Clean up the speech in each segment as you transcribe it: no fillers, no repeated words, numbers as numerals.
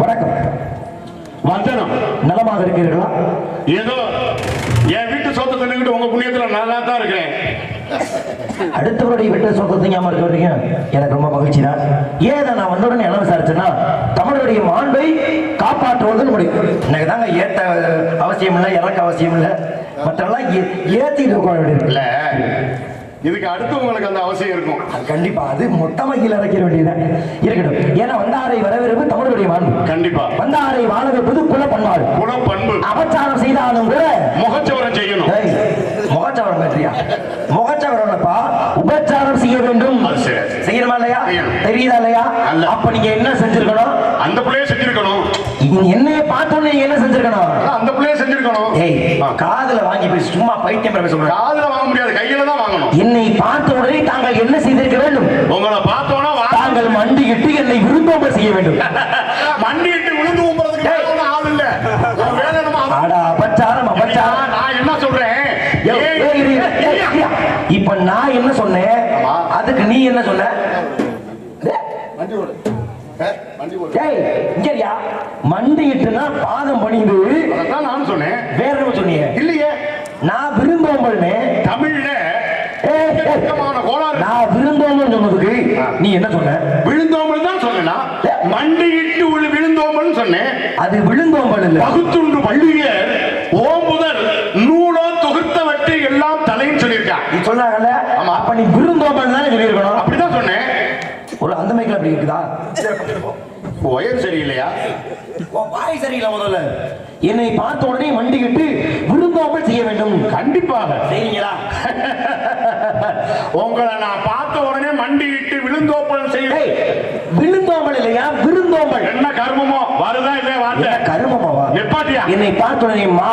வணக்கம். வந்தனம். நலமாக இருக்கிறீர்களா? ஏதோ என் வீட்டு சொத்தை தின்னுக்கிட்டு உங்க புண்ணியத்துல நல்லா தான் இருக்கிறேன். அடுத்தவருடைய வீட்டு சொத்தை ஞாபகம் இருக்க வரீங்க, எனக்கு ரொம்ப மகிழ்ச்சி தான். ஏன் நான் வந்தவுடனே என்ன விசாரிச்சேன்னா, தமிழருடைய மாண்பை காப்பாற்றுவது முடியும். எனக்கு தாங்க ஏற்ற அவசியம் இல்லை, இறக்க அவசியம் இல்லை, மற்றெல்லாம் ஏற்றிட்டு இருக்க வேண்டியது இல்ல. இதுக்கு அடுத்து உங்களுக்கு அந்த அவசியம் இருக்கும். கண்டிப்பா அது மொட்டை மகிழ் அரைக்கிற வேண்டியதான் இருக்கட்டும். ஏன்னா வந்தாரை வரவேற்பு தமிழுடைய மாண்பு. கண்டிப்பா வந்தாரை வாழவே புது குல பண்பாடு, குல பண்பு. அபச்சாரம் செய்தாலும் கூட முகச்சவரம் செய்யணும். முகச்சவரம் பற்றியா? முகச்சவரம்ப்பா, உபச்சாரம் செய்ய வேண்டும். செய்யணுமா இல்லையா? தெரியுதா இல்லையா? அப்ப நீங்க என்ன செஞ்சிருக்கணும்? அந்த பிள்ளைய செஞ்சிருக்கணும். என்னைய பார்த்தோன்னே என்ன செஞ்சிருக்கணும்? அந்த பிள்ளைய செஞ்சிருக்கணும். காதுல வாங்கி பேசி சும்மா பைத்தியம் பேச சொல்றேன். காதுல வாங்க முடியாது, கையில தான் வாங்கணும். என்னை பார்த்த உடனே தாங்கள் என்ன செய்திருக்க வேண்டும்? உங்களை பார்த்தோன்னா தாங்கள் மண்டியிட்டு என்னை விருந்தோம்பல் செய்ய வேண்டும். மண்டியிட்டு விழுந்து ஊம்புறதுக்கு ஆள் இல்ல. அபச்சாரம் அபச்சாரம். நான் என்ன சொல்றேன்? இப்ப நான் என்ன சொன்னேன், அதுக்கு நீ என்ன சொன்ன? மண்டிட்டுனா பாதம் பணிந்து நான் சொன்னேன். வேற என்ன சொன்னீங்க? இல்லையே, நான் விருந்தோம்பல்னு தமிழ்ல நான் விருந்தோம்பல் சொன்னதுக்கு நீ என்ன சொன்ன? விழுந்தோம்பல் தான் சொன்னா. மண்டியிட்டு விழுந்தோம்பல் சொன்னேன். அது விழுந்தோம்பல் இல்ல. பகுத்துண்டு பள்ளியர் ஓம்புதல் நூலோ தொகுத்தவற்றை எல்லாம் தலைன்னு சொல்லியிருக்கான். நீ சொன்னாங்கல்ல, அப்ப நீ விருந்தோம்பல் தானே சொல்லியிருக்கணும். அப்படிதான் சொன்னேன். ஒரு அந்த மைக்கில் அப்படி இருக்குதா? ஒயர் சரியில்லையா? வாய் சரியில்லை. முதல்ல என்னை பார்த்த உடனே மண்டிக்கிட்டு விருந்தோம்பல் செய்ய வேண்டும். கண்டிப்பாக செய்வீங்களா? உங்களை நான் பார்த்த உடனே மண்டியிட்டு விழுந்தோம்பல் செய்ய. விழுந்தோம்பல் இல்லையா, விருந்தோம்பல். என்ன கர்மமோ வருதா இல்லையா? வார்த்தை கர்மமாவா? நிப்பாட்டியா? என்னை பார்த்த உடனே மா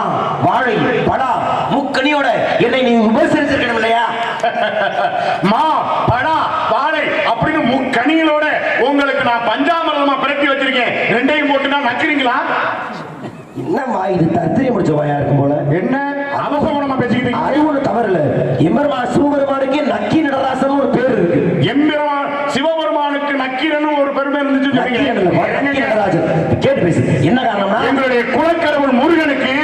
வாழை படா முக்கணியோட என்னை நீ உபசரிச்சிருக்கணும் இல்லையா? மா படா வாழை அப்படின்னு முக்கணிகளோட உங்களுக்கு நான் பஞ்சாமிரதமா பிரட்டி வச்சிருக்கேன். ரெண்டையும் போட்டு நான் நக்கிறீங்களா? என்னம்மா இது தத்திரியம் முடிச்ச வாயா இருக்கும் போல. என்ன அவசரமா பேசிக்கிட்டு? அது ஒண்ணு தவறு இல்ல. எம்பெருமான் சிவபெருமானுக்கு நக்கி நடராசன் ஒரு பேர் இருக்கு. எம்பெருமான் சிவபெருமானுக்கு நக்கீரன் ஒரு பெருமை இருந்துச்சு. கேட்டு பேசு. என்ன காரணம்னா, எங்களுடைய குலக்கடவுள் முருகனுக்கு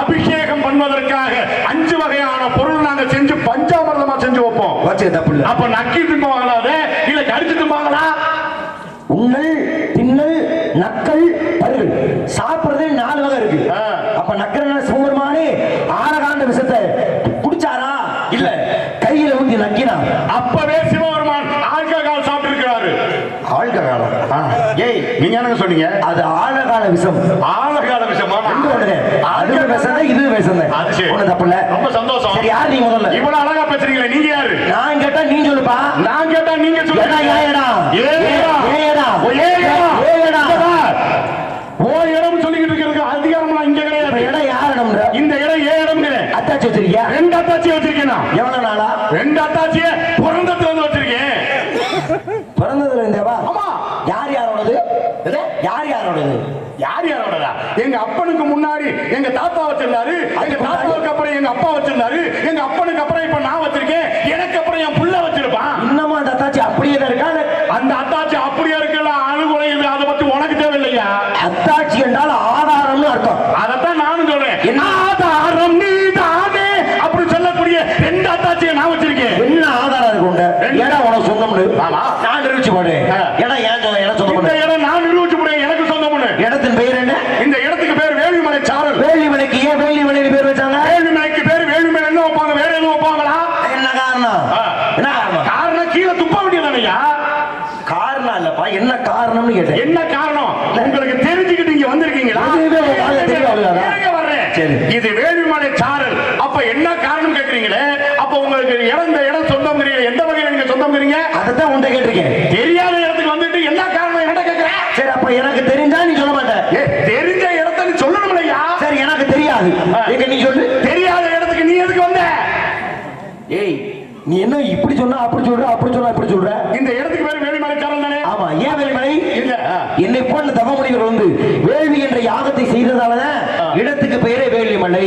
அபிஷேகம் பண்ணுவதற்காக 5 வகையான பொருள் நாங்க செஞ்சு பஞ்சாமிரதமா செஞ்சு வைப்போம். வச்சு தப்பு இல்ல. அப்ப நக்கி திம்பாங்களா? அதை இல்ல கடிச்சு திம்பாங்களா? உண்ணல் தின்னல் நக்கல் பருகள் சாப்பிடுறதே 4 வகை இருக்கு. அப்ப நக்கல் சிவபெருமானே ஆரகாண்ட விஷத்தை குடிச்சாரா? இல்ல கையில ஊத்தி நக்கினா. அப்பவே சிவபெருமான் ஆல்கஹால் சாப்பிட்டு இருக்கிறாரு. ஆல்கஹால்? ஏய் நீங்க என்ன சொன்னீங்க? அது ஆழகால விஷம். ஆழகால விஷமா? அது விஷம், இது விஷம். அது சரி, ஒண்ணு தப்பு இல்ல. ரொம்ப சந்தோஷம். சரி, யார் நீ முதல்ல? இவ்வளவு அழகா பேசுறீங்களே, நீங்க யாரு? நான் கேட்டா நீ சொல்லுப்பா. நான் கேட்டா நீங்க சொல்லுங்க. ஏடா ஏடா ஏடா ஏடா ஓ இடம் சொல்லிக்கிட்டு இருக்கிறது அதிகாரமா இங்க கிடையாது. இடம் யார் இடம்? இந்த இடம் ஏ இடம். அத்தாச்சி வச்சிருக்கியா? 2 அத்தாச்சி வச்சிருக்கேன். எவ்வளவு நாளா? 2 அத்தாச்சிய பிறந்ததுல இருந்து வச்சிருக்கேன். பிறந்ததுல இருந்தேவா? ஆமா. யார் யாரோடது? யார் யாரோடது? யார் யாரோடதா? எங்க அப்பனுக்கு முன்னாடி எங்க தாத்தா வச்சிருந்தாரு. எங்க தாத்தாவுக்கு அப்புறம் எங்க அப்பா வச்சிருந்தாரு. எங்க அப்பனுக்கு அப்புறம் இப்ப நான் வச்சிருக்கேன். எனக்கு அப்புறம் என் புள்ள வச்சிருப்பான். இன்னமும் அந்த அத்தாச்சி அப்படியே தான் இருக்கா? அந்த அத்தாச்சி அப்படியே இருக்கல. அணுகுறை அதை பத்தி உனக்கு தேவையில்லையா? அத்தாட்சி என்றால் ஆதாரம்னு அர்த்தம். அதைத்தான் நானும் சொல்றேன். என்ன ஆதாரம்? நீ தானே அப்படி சொல்லக்கூடிய 2 அத்தாட்சியை நான் வச்சிருக்கேன். என்ன ஆதாரம் இருக்கு? ஏன்னா உனக்கு சொந்தம்னு நான் நிரூபிச்சு போடுறேன். ஏன்னா ஏன் சொந்தம்? இந்த இடம் நான் நிரூபிச்சு போடுறேன். எனக்கு சொந்தம்னு. இடத்தின் பெயர் என்ன? இந்த இடத்துக்கு பேர் வேள்விமலை சாரல். வேள்விமலைக்கு ஏன் வேள்விமலை பேர் வச்சாங்க? வேள்விமலைக்கு பேர் வேள்விமலை என்ன வைப்பாங்க? வேற எதுவும் வைப்பாங்களா? என்ன காரணம்? என்ன காரணம்? காரணம் கீழே துப்ப வேண்டியதானையா? காரணம் இல்லப்பா, என்ன காரணம்னு கேட்டேன். என்ன காரணம் உங்களுக்கு தெரிஞ்சுக்கிட்டு இங்க வந்திருக்கீங்களா? இது வேள்விமலை சாரல். அப்ப என்ன காரணம் கேக்குறீங்களே? அப்ப உங்களுக்கு இடம் சொந்தம். எந்த வகையில நீங்க சொந்தம்? அதைத்தான் உன்கிட்ட கேட்டிருக்கேன். தெரியாத இடத்துக்கு வந்துட்டு என்ன காரணம் என்கிட்ட கேட்கிறேன். சரி, அப்ப எனக்கு தெரிஞ்சா நீ சொல்ல மாட்டேன். தெரிஞ்ச இடத்த நீ சொல்லணும் இல்லையா? சரி, எனக்கு தெரியாது. எங்க நீ சொல்லு. தெரியாத இடத்துக்கு நீ எதுக்கு வந்த? ஏய், நீ என்ன இப்படி சொன்னா அப்படி சொல்ற, அப்படி சொன்னா இப்படி சொல்ற? இந்த இடத்துக்கு பேர் வேள்விமலை சாரல் தானே? ஆமா. ஏன் வேள்விமலை? இல்ல, என்னை போன்ற தவமுனிவர் வந்து வேள்வி என்ற யாகத்தை செய்ததாலதான் இடத்துக்கு பெயரே வேள்விமலை.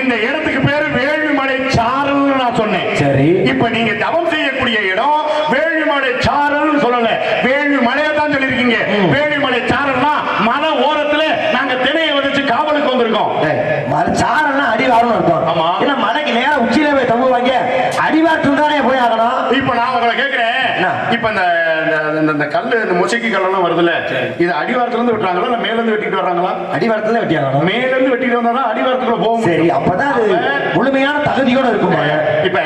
இந்த இடத்துக்கு பேரு வேள்விமலை சாரல் நான் சொன்னேன். சரி, சரி. இப்ப நீங்க தவம் செய்யக்கூடிய இடம் வேள்விமலை சாரல் சொல்லல, வேள்விமலையை தான் சொல்லிருக்கீங்க. வேள்விமலை சாரல்னா மலை ஓரத்துல நாங்க திணையை வச்சு காவலுக்கு வந்திருக்கோம். சாரல்னா அடிவாரம் இருக்கும். ஆமா. ஏன்னா மலைக்கு நேரம் உச்சியில போய் தங்குவாங்க, அடிவாரத்தில் தானே போய் ஆகணும். இப்ப நான் உங்களை கேட்கிறேன், இப்ப இந்த கல்லு, இந்த மொசைக்கு கல்லெல்லாம் வருதுல்ல, இது அடிவாரத்துல இருந்து வெட்டுறாங்களா இல்ல மேல இருந்து வெட்டிட்டு வர்றாங்களா? அடிவாரத்துல வெட்டி ஆகணும். மேல இருந்து வெட்டிட்டு வந்தா அடிவாரத்துக்குள்ள போகும். சரி, அப்பதான் அது முழுமையான தகுதியோட இருக்குமா? இப்ப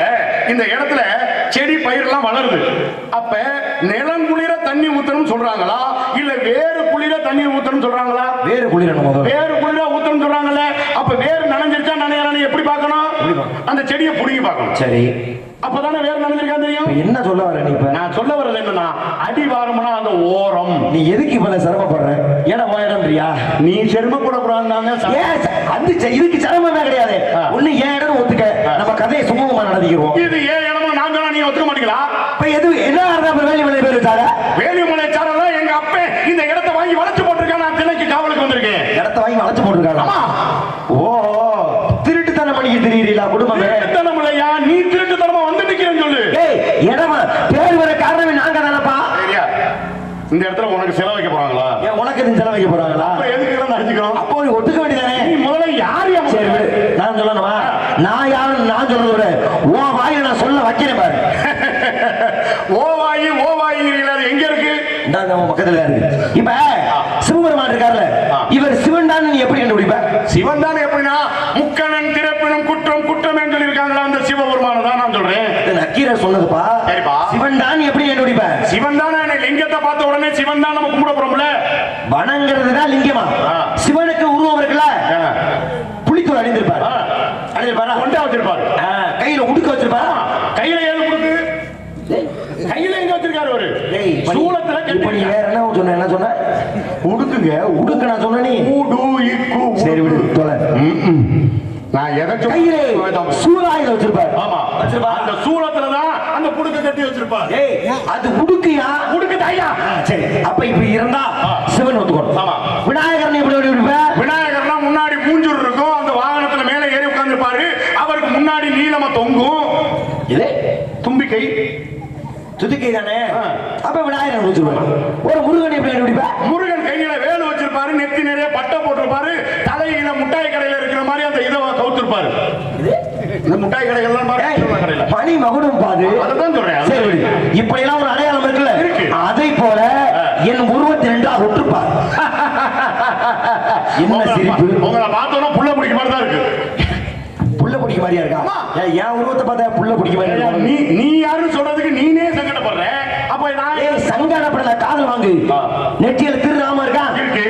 இந்த இடத்துல செடி பயிரெல்லாம் வளருது. அப்ப நிலம் குளிர தண்ணி ஊத்தணும் சொல்றாங்களா இல்ல வேறு குளிர தண்ணி ஊத்தணும் சொல்றாங்களா? வேறு குளிரணும். வேறு குளிர ஊத்தணும் சொல்றாங்கல்ல. அப்ப வேறு நனைஞ்சிருச்சா நனையறானே எப்படி பார்க்கணும்? அந்த செடியை புடுங்கி பார்க்கணும். சரி, அப்பதானே வேறு நனைஞ்சிருக்கா தெரியும். என்ன சொல்ல வர நீ? இப்ப நான் சொல்ல வர்றது என்னன்னா, அடிவாரம்னா அந்த ஓரம். நீ எதுக்கு இவ்வளவு சிரமப்படுற? ஏன்னா இடம்ன்றியா? நீ சிரமப்படக்கூடாதுனாங்க. இதுக்கு சிரமமே கிடையாது. ஒண்ணு ஏன் இடம் ஒத்துக்க, நம்ம கதையை சுமூகமா நடத்திக்கிறோம். இது ஏன் இடம்னு நான் சொன்னா நீங்க ஒத்துக்க மாட்டீங்களா? இப்ப எது என்ன வேலிமலை பேர் வச்சாங்க? வேலிமலை சாரல எங்க அப்ப இந்த இடத்தை வாங்கி வளைச்சு போட்டிருக்கேன். நான் திணைக்கு காவலுக்கு வந்திருக்கேன். இடத்தை வாங்கி வளைச்சு போட்டிருக்காங்க. ஆமா. ஓ, திருட்டுத்தனம் பண்ணி திரியிறீங்களா குடும்பமே? திருட்டுத்தனம் இல்லையா, நீ திருட்டுத்தனமா வந்து நிக்கிறேன்னு சொல்லு. ஏய், இடமா பேர் வர காரணமே நாங்க தானப்பா. சரியா? இந்த இடத்துல உனக்கு செலவு வைக்க போறாங்களா? ஏன் உனக்கு எதுவும் செலவு வைக்க போறாங்களா? எதுக்கு இடம் அடிச்சுக்கிறோம்? அப்போ நீ ஒத்துக்க வேண்டியதானே? நீ முதல்ல யார்? சரி விடு, நான் சொல்லணுமா? நான் யாருன்னு நான் சொல்றத விட உன் வாயில நான் சொல்ல வைக்கிறேன் பாரு. ஓவாயிங்கிறீங்களா? அது எங்க இருக்கு? இந்தாங்க உன் பக்கத்துல இருக்கு. இப்ப சிவபெருமான் இருக்காருல்ல, இவர் சிவன் தான். நீ எப்படி கண்டுபிடிப்ப? சிவன் தான் எப்படின்னா முக்கணன் திறப்பினும் குற்றம் குற்றம் என்று சொல்லியிருக்காங்களா? அந்த சிவபெருமான தான் நான் சொல்றேன். நக்கீரர் சொன்னதுப்பா. சரிப்பா. சிவன் தான் எப்படி கண்டுபிடிப்ப? சிவன் தான். லிங்கத்தை பார்த்த உடனே சிவன் தான் நம்ம கும்பிட போறோம்ல. வணங்குறதுதான் லிங்கமா? சிவனுக்கு உருவம் இருக்குல்ல, புலித்தோல் அணிந்திருப்பார். அணிந்திருப்பாரா? கொண்டா வச்சிருப்பாரு. கையில உடுக்க வச்சிருப்பாரா? கையில ஏது கொடுக்கு? கையில எங்க வச்சிருக்காரு அவரு? சூலத்துல கட்டி. வேற என்ன சொன்ன? என்ன சொன்ன? உடுக்குங்க. உடுக்க நான் சொன்ன நீ உடு இக்கு. சரி விடு தொலை. நான் எதை கையில சூலாயுத வச்சிருப்பாரு. ஆமா வச்சிருப்பாரு. அந்த சூலத்துல தான் அந்த புடுக்க கட்டி வச்சிருப்பாரு. ஏய், அது உடுக்குயா? உடுக்கு தாயா. சரி, அப்ப இப்ப இருந்தா சிவன் ஒத்துக்கணும். ஆமா. விநாயகர் எப்படி விடுப்ப? விநாயகர்னா முன்னாடி மூஞ்சூர் இருக்கும். அந்த வாகனத்துல மேல ஏறி உட்கார்ந்து இருப்பாரு. அவருக்கு முன்னாடி நீளமா தொங்கும். இது தும்பிக்கை துதிக்கை தானே? அப்ப விநாயகர் வச்சிருப்பாரு. ஒரு முருகன் எப்படி விடுப்ப? முருகன் கையில வேலு வச்சிருப்பாரு. நெத்தி நிறைய பட்டை போட்டிருப்பாரு. தலையில முட்டாய் கடையில இருக்கிற மாதிரி அந்த இதை கவுத்திருப்பாரு. இந்த முட்டாய் கடைகள்லாம் பாரு, மணி மகுடம் பாது. அதான் சொல்றேன். சரி, இப்படி எல்லாம் ஒரு அடையாளம் இருக்குல்ல, இருக்கு. அதை போல என் உருவத்தை ரெண்டாக ஒற்றுப்பார். என்ன சிரிப்பு? உங்களை பார்த்தோம்னா புள்ள பிடிக்க மாதிரி தான் இருக்கு. புள்ள பிடிக்க மாதிரியா இருக்கா? என் உருவத்தை பார்த்தா புள்ள பிடிக்க மாதிரி இருக்கா? நீ யாருன்னு சொல்றதுக்கு நீனே சங்கடப்படுற. அப்ப நான் சங்கடப்படல, காதல் வாங்கு. நெற்றியில திருநாம இருக்கா? இருக்கு.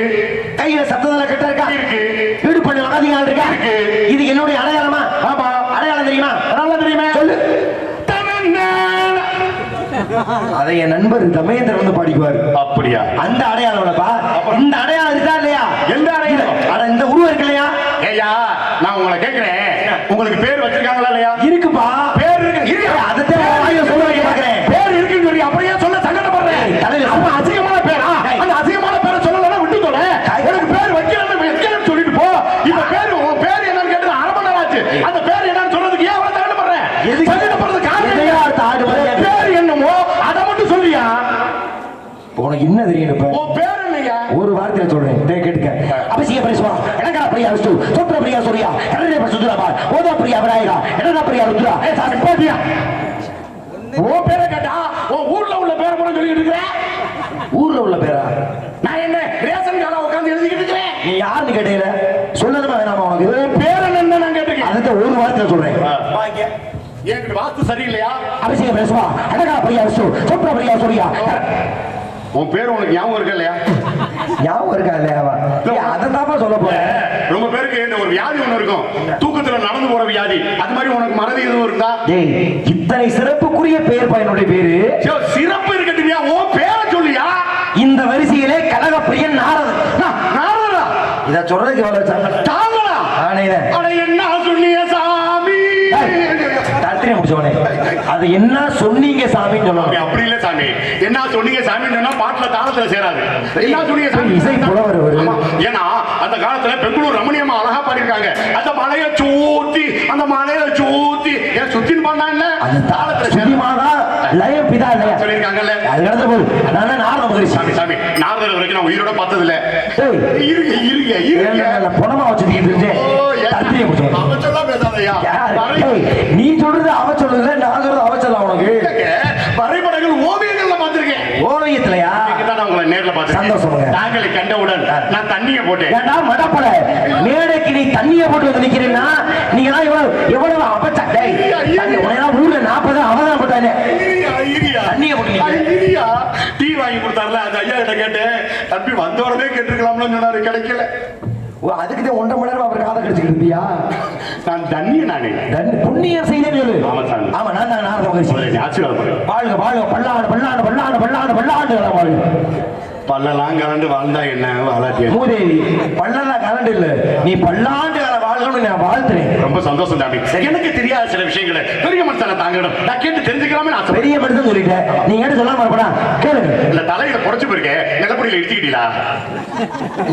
கையில சத்ததல கட்ட இருக்கா? இருக்கு. வீடு பண்ணி வகாதிகள் இருக்கா? இருக்கு. இது என்னுடைய அடையாளமா? ஆமா. அடையாளம் தெரியுமா? நல்லா தெரியுமே. சொல்லு. அதை என் நண்பர் தமேந்திரன் வந்து பாடிக்குவார். அப்படியா? அந்த அடையாளம் இந்த அடையாளம் இருக்கா இல்லையா? எந்த அடையாளம்? இந்த உருவம் இருக்கு இல்லையா? ஏய்யா, நான் உங்களை கேட்கிறேன், உங்களுக்கு பேர் வச்சிருக்காங்களா இல்லையா? இருக்குப்பா. பேர் இருக்கு. அதைத்தான் வாயில சொல்ல வைக்க பார்க்கிறேன். பேர் இருக்குன்னு சொல்லி அப்படியே சொல்ல சங்கடப்படுறேன். அப்ப அசிங்கமான பேரா? அந்த அசிங்கமான பேரை சொல்லலன்னா விட்டு தொலை. எனக்கு பேர் வைக்கலன்னு சொல்லிட்டு போ. இப்ப பேர் உன் பேர் என்னன்னு கேட்டு அரை மணி நேரம் ஆச்சு. அந்த பேர் என்னன்னு சொல்றதுக்கு ஏன் அவ்வளவு சங்கடப்படுறேன்? சங்கடப்படுறது காரணம் பேர் என்னமோ அதை மட்டும் சொல்லியா? உனக்கு என்ன தெரியும்? பேர் என்னையா? ஒரு வார்த்தையில சொல்றேன், கேட்டுக்க. அபிஷேக பரிசுவா எனக்கா பிரியா விஷ்ணு சோத்ர பிரியா சூர்யா கரணே பசுதுரா ஓதா பிரியா விநாயகா என்னடா பிரியா ருத்ரா சாப்பிட்டியா? ஓ பேரை கேட்டா உன் ஊர்ல உள்ள பேரை கூட சொல்லிட்டு இருக்கிற. ஊர்ல உள்ள பேரா? நான் என்ன ரேஷன் கார்டா உட்கார்ந்து எழுதிக்கிட்டு இருக்கிறேன்? நீ யாருன்னு கேட்டீங்க? சொல்லணுமா வேணாமா? உனக்கு பேர் என்ன நான் கேட்டிருக்கேன். அதுதான் ஒரு வார்த்தையில சொல்றேன். வாங்க. எனக்கு வாஸ்து சரியில்லையா? அபிஷேக பரிசுவா எனக்கா பிரியா விஷ்ணு சோத்ர பிரியா சூர்யா. உன் பேர் உனக்கு ஞாபகம் இருக்கா இல்லையா? ஞாபகம் இருக்கா இல்லையா? அதான் சொல்ல போறேன். ரொம்ப பேருக்கு இந்த ஒரு வியாதி ஒண்ணு இருக்கும், தூக்கத்துல நடந்து போற வியாதி. அது மாதிரி உனக்கு மறதி எதுவும் இருந்தா? இத்தனை சிறப்புக்குரிய பெயர் பையனுடைய பேரு. சிறப்பு இருக்கட்டுமியா? உன் பேரை சொல்லியா? இந்த வரிசையிலே கனகப்பிரியன் நாரதன். நாரதா? இத சொல்றதுக்கு எவ்வளவு சங்கடம் தாங்களா? என்ன சொல்லிய சாமி? தத்திரியை முடிச்சவனே அது என்ன சொன்னீங்க சாமின்னு சொல்லுவாங்க. அப்படி இல்ல சாமி, என்ன சொன்னீங்க சாமின்னு சொன்னா பாட்டுல தாளத்துல சேராது. என்ன சொன்னீங்க சாமி? இசை புலவர் அவரு. ஏன்னா அந்த காலத்துல பெங்களூர் ரமணியம்மா அழகா பாடிருக்காங்க. அந்த மலையை சூத்தி அந்த மலையை சூத்தி ஏன் சுத்தின்னு பாடினா இல்ல அந்த தாளத்துல சுத்திமாதா லய பிதா லய சொல்லிருக்காங்கல்ல. அது நடந்து போகுது. நான் நாரத மகரிஷி. சாமி சாமி நாரதர் வரைக்கும் நான் உயிரோட பார்த்தது இல்ல. ஏய், இருங்க இருங்க இருங்க புனமா வச்சிருக்கீங்க. தத்திரியம் புடிச்சு அவ சொல்ல பேசாதயா. நீ சொல்றது அவ சொல்றது, நான் சொல்றது அவ சொல்லலாம். உனக்கு வரைபடங்கள் ஓவியங்கள்ல பார்த்திருக்கேன். ஓவியத்திலயா? நான் உங்களை நேர்ல பார்த்தேன். சந்தோஷம். தாங்களை கண்டவுடன் நான் தண்ணிய போட்டேன். ஏண்டா மடப்பட மேடைக்கு நீ தண்ணிய போட்டு வந்து நிக்கிறேன்னா நீங்க எல்லாம் எவ்வளவு அபச்சா? டேய் தண்ணி உனையா ஊர்ல 40 அவதான் போட்டானே. தண்ணிய போட்டு டீ வாங்கி கொடுத்தாருல அந்த ஐயா கிட்ட கேட்டேன். தம்பி வந்த உடனே கேட்டிருக்கலாம்னு சொன்னாரு, கிடைக்கல. அதுக்குதான் 1.5 மணி நேரம் அவர் காதை கடிச்சுக்கிட்டு இருந்தியா? நான் தண்ணிய நானே புண்ணியம் செய்தேன்னு சொல்லு. ஆமா சாமி. ஆமா, நான் தான் நாரத மகரிஷி. ஆசீர்வாதம். வாழ்க வாழ்க பல்லாண்டு பல்லாண்டு பல்லாண்டு பல்லாண்டு பல்லாண்டு வாழ்க. பல்லெல்லாம் கலந்து வாழ்ந்தா என்ன வாழாட்டிய மூதேவி பல்லெல்லாம் கலண்டு இல்ல, நீ பல்லாண்டு கால வாழ்கணும்னு நான் வாழ்த்துறேன். ரொம்ப சந்தோஷம் தாமி. எனக்கு தெரியாத சில விஷயங்களை பெரிய மனுஷனை தாங்கிடும் நான் கேட்டு தெரிஞ்சுக்கலாமே நான் பெரிய மனுஷன் சொல்லிட்டேன். நீ ஏன்னு சொல்லாம இருப்படா கேளுங்க. இல்ல தலையில புடைச்சு போயிருக்கேன், நிலப்படியில இடிச்சுக்கிட்டீங்களா?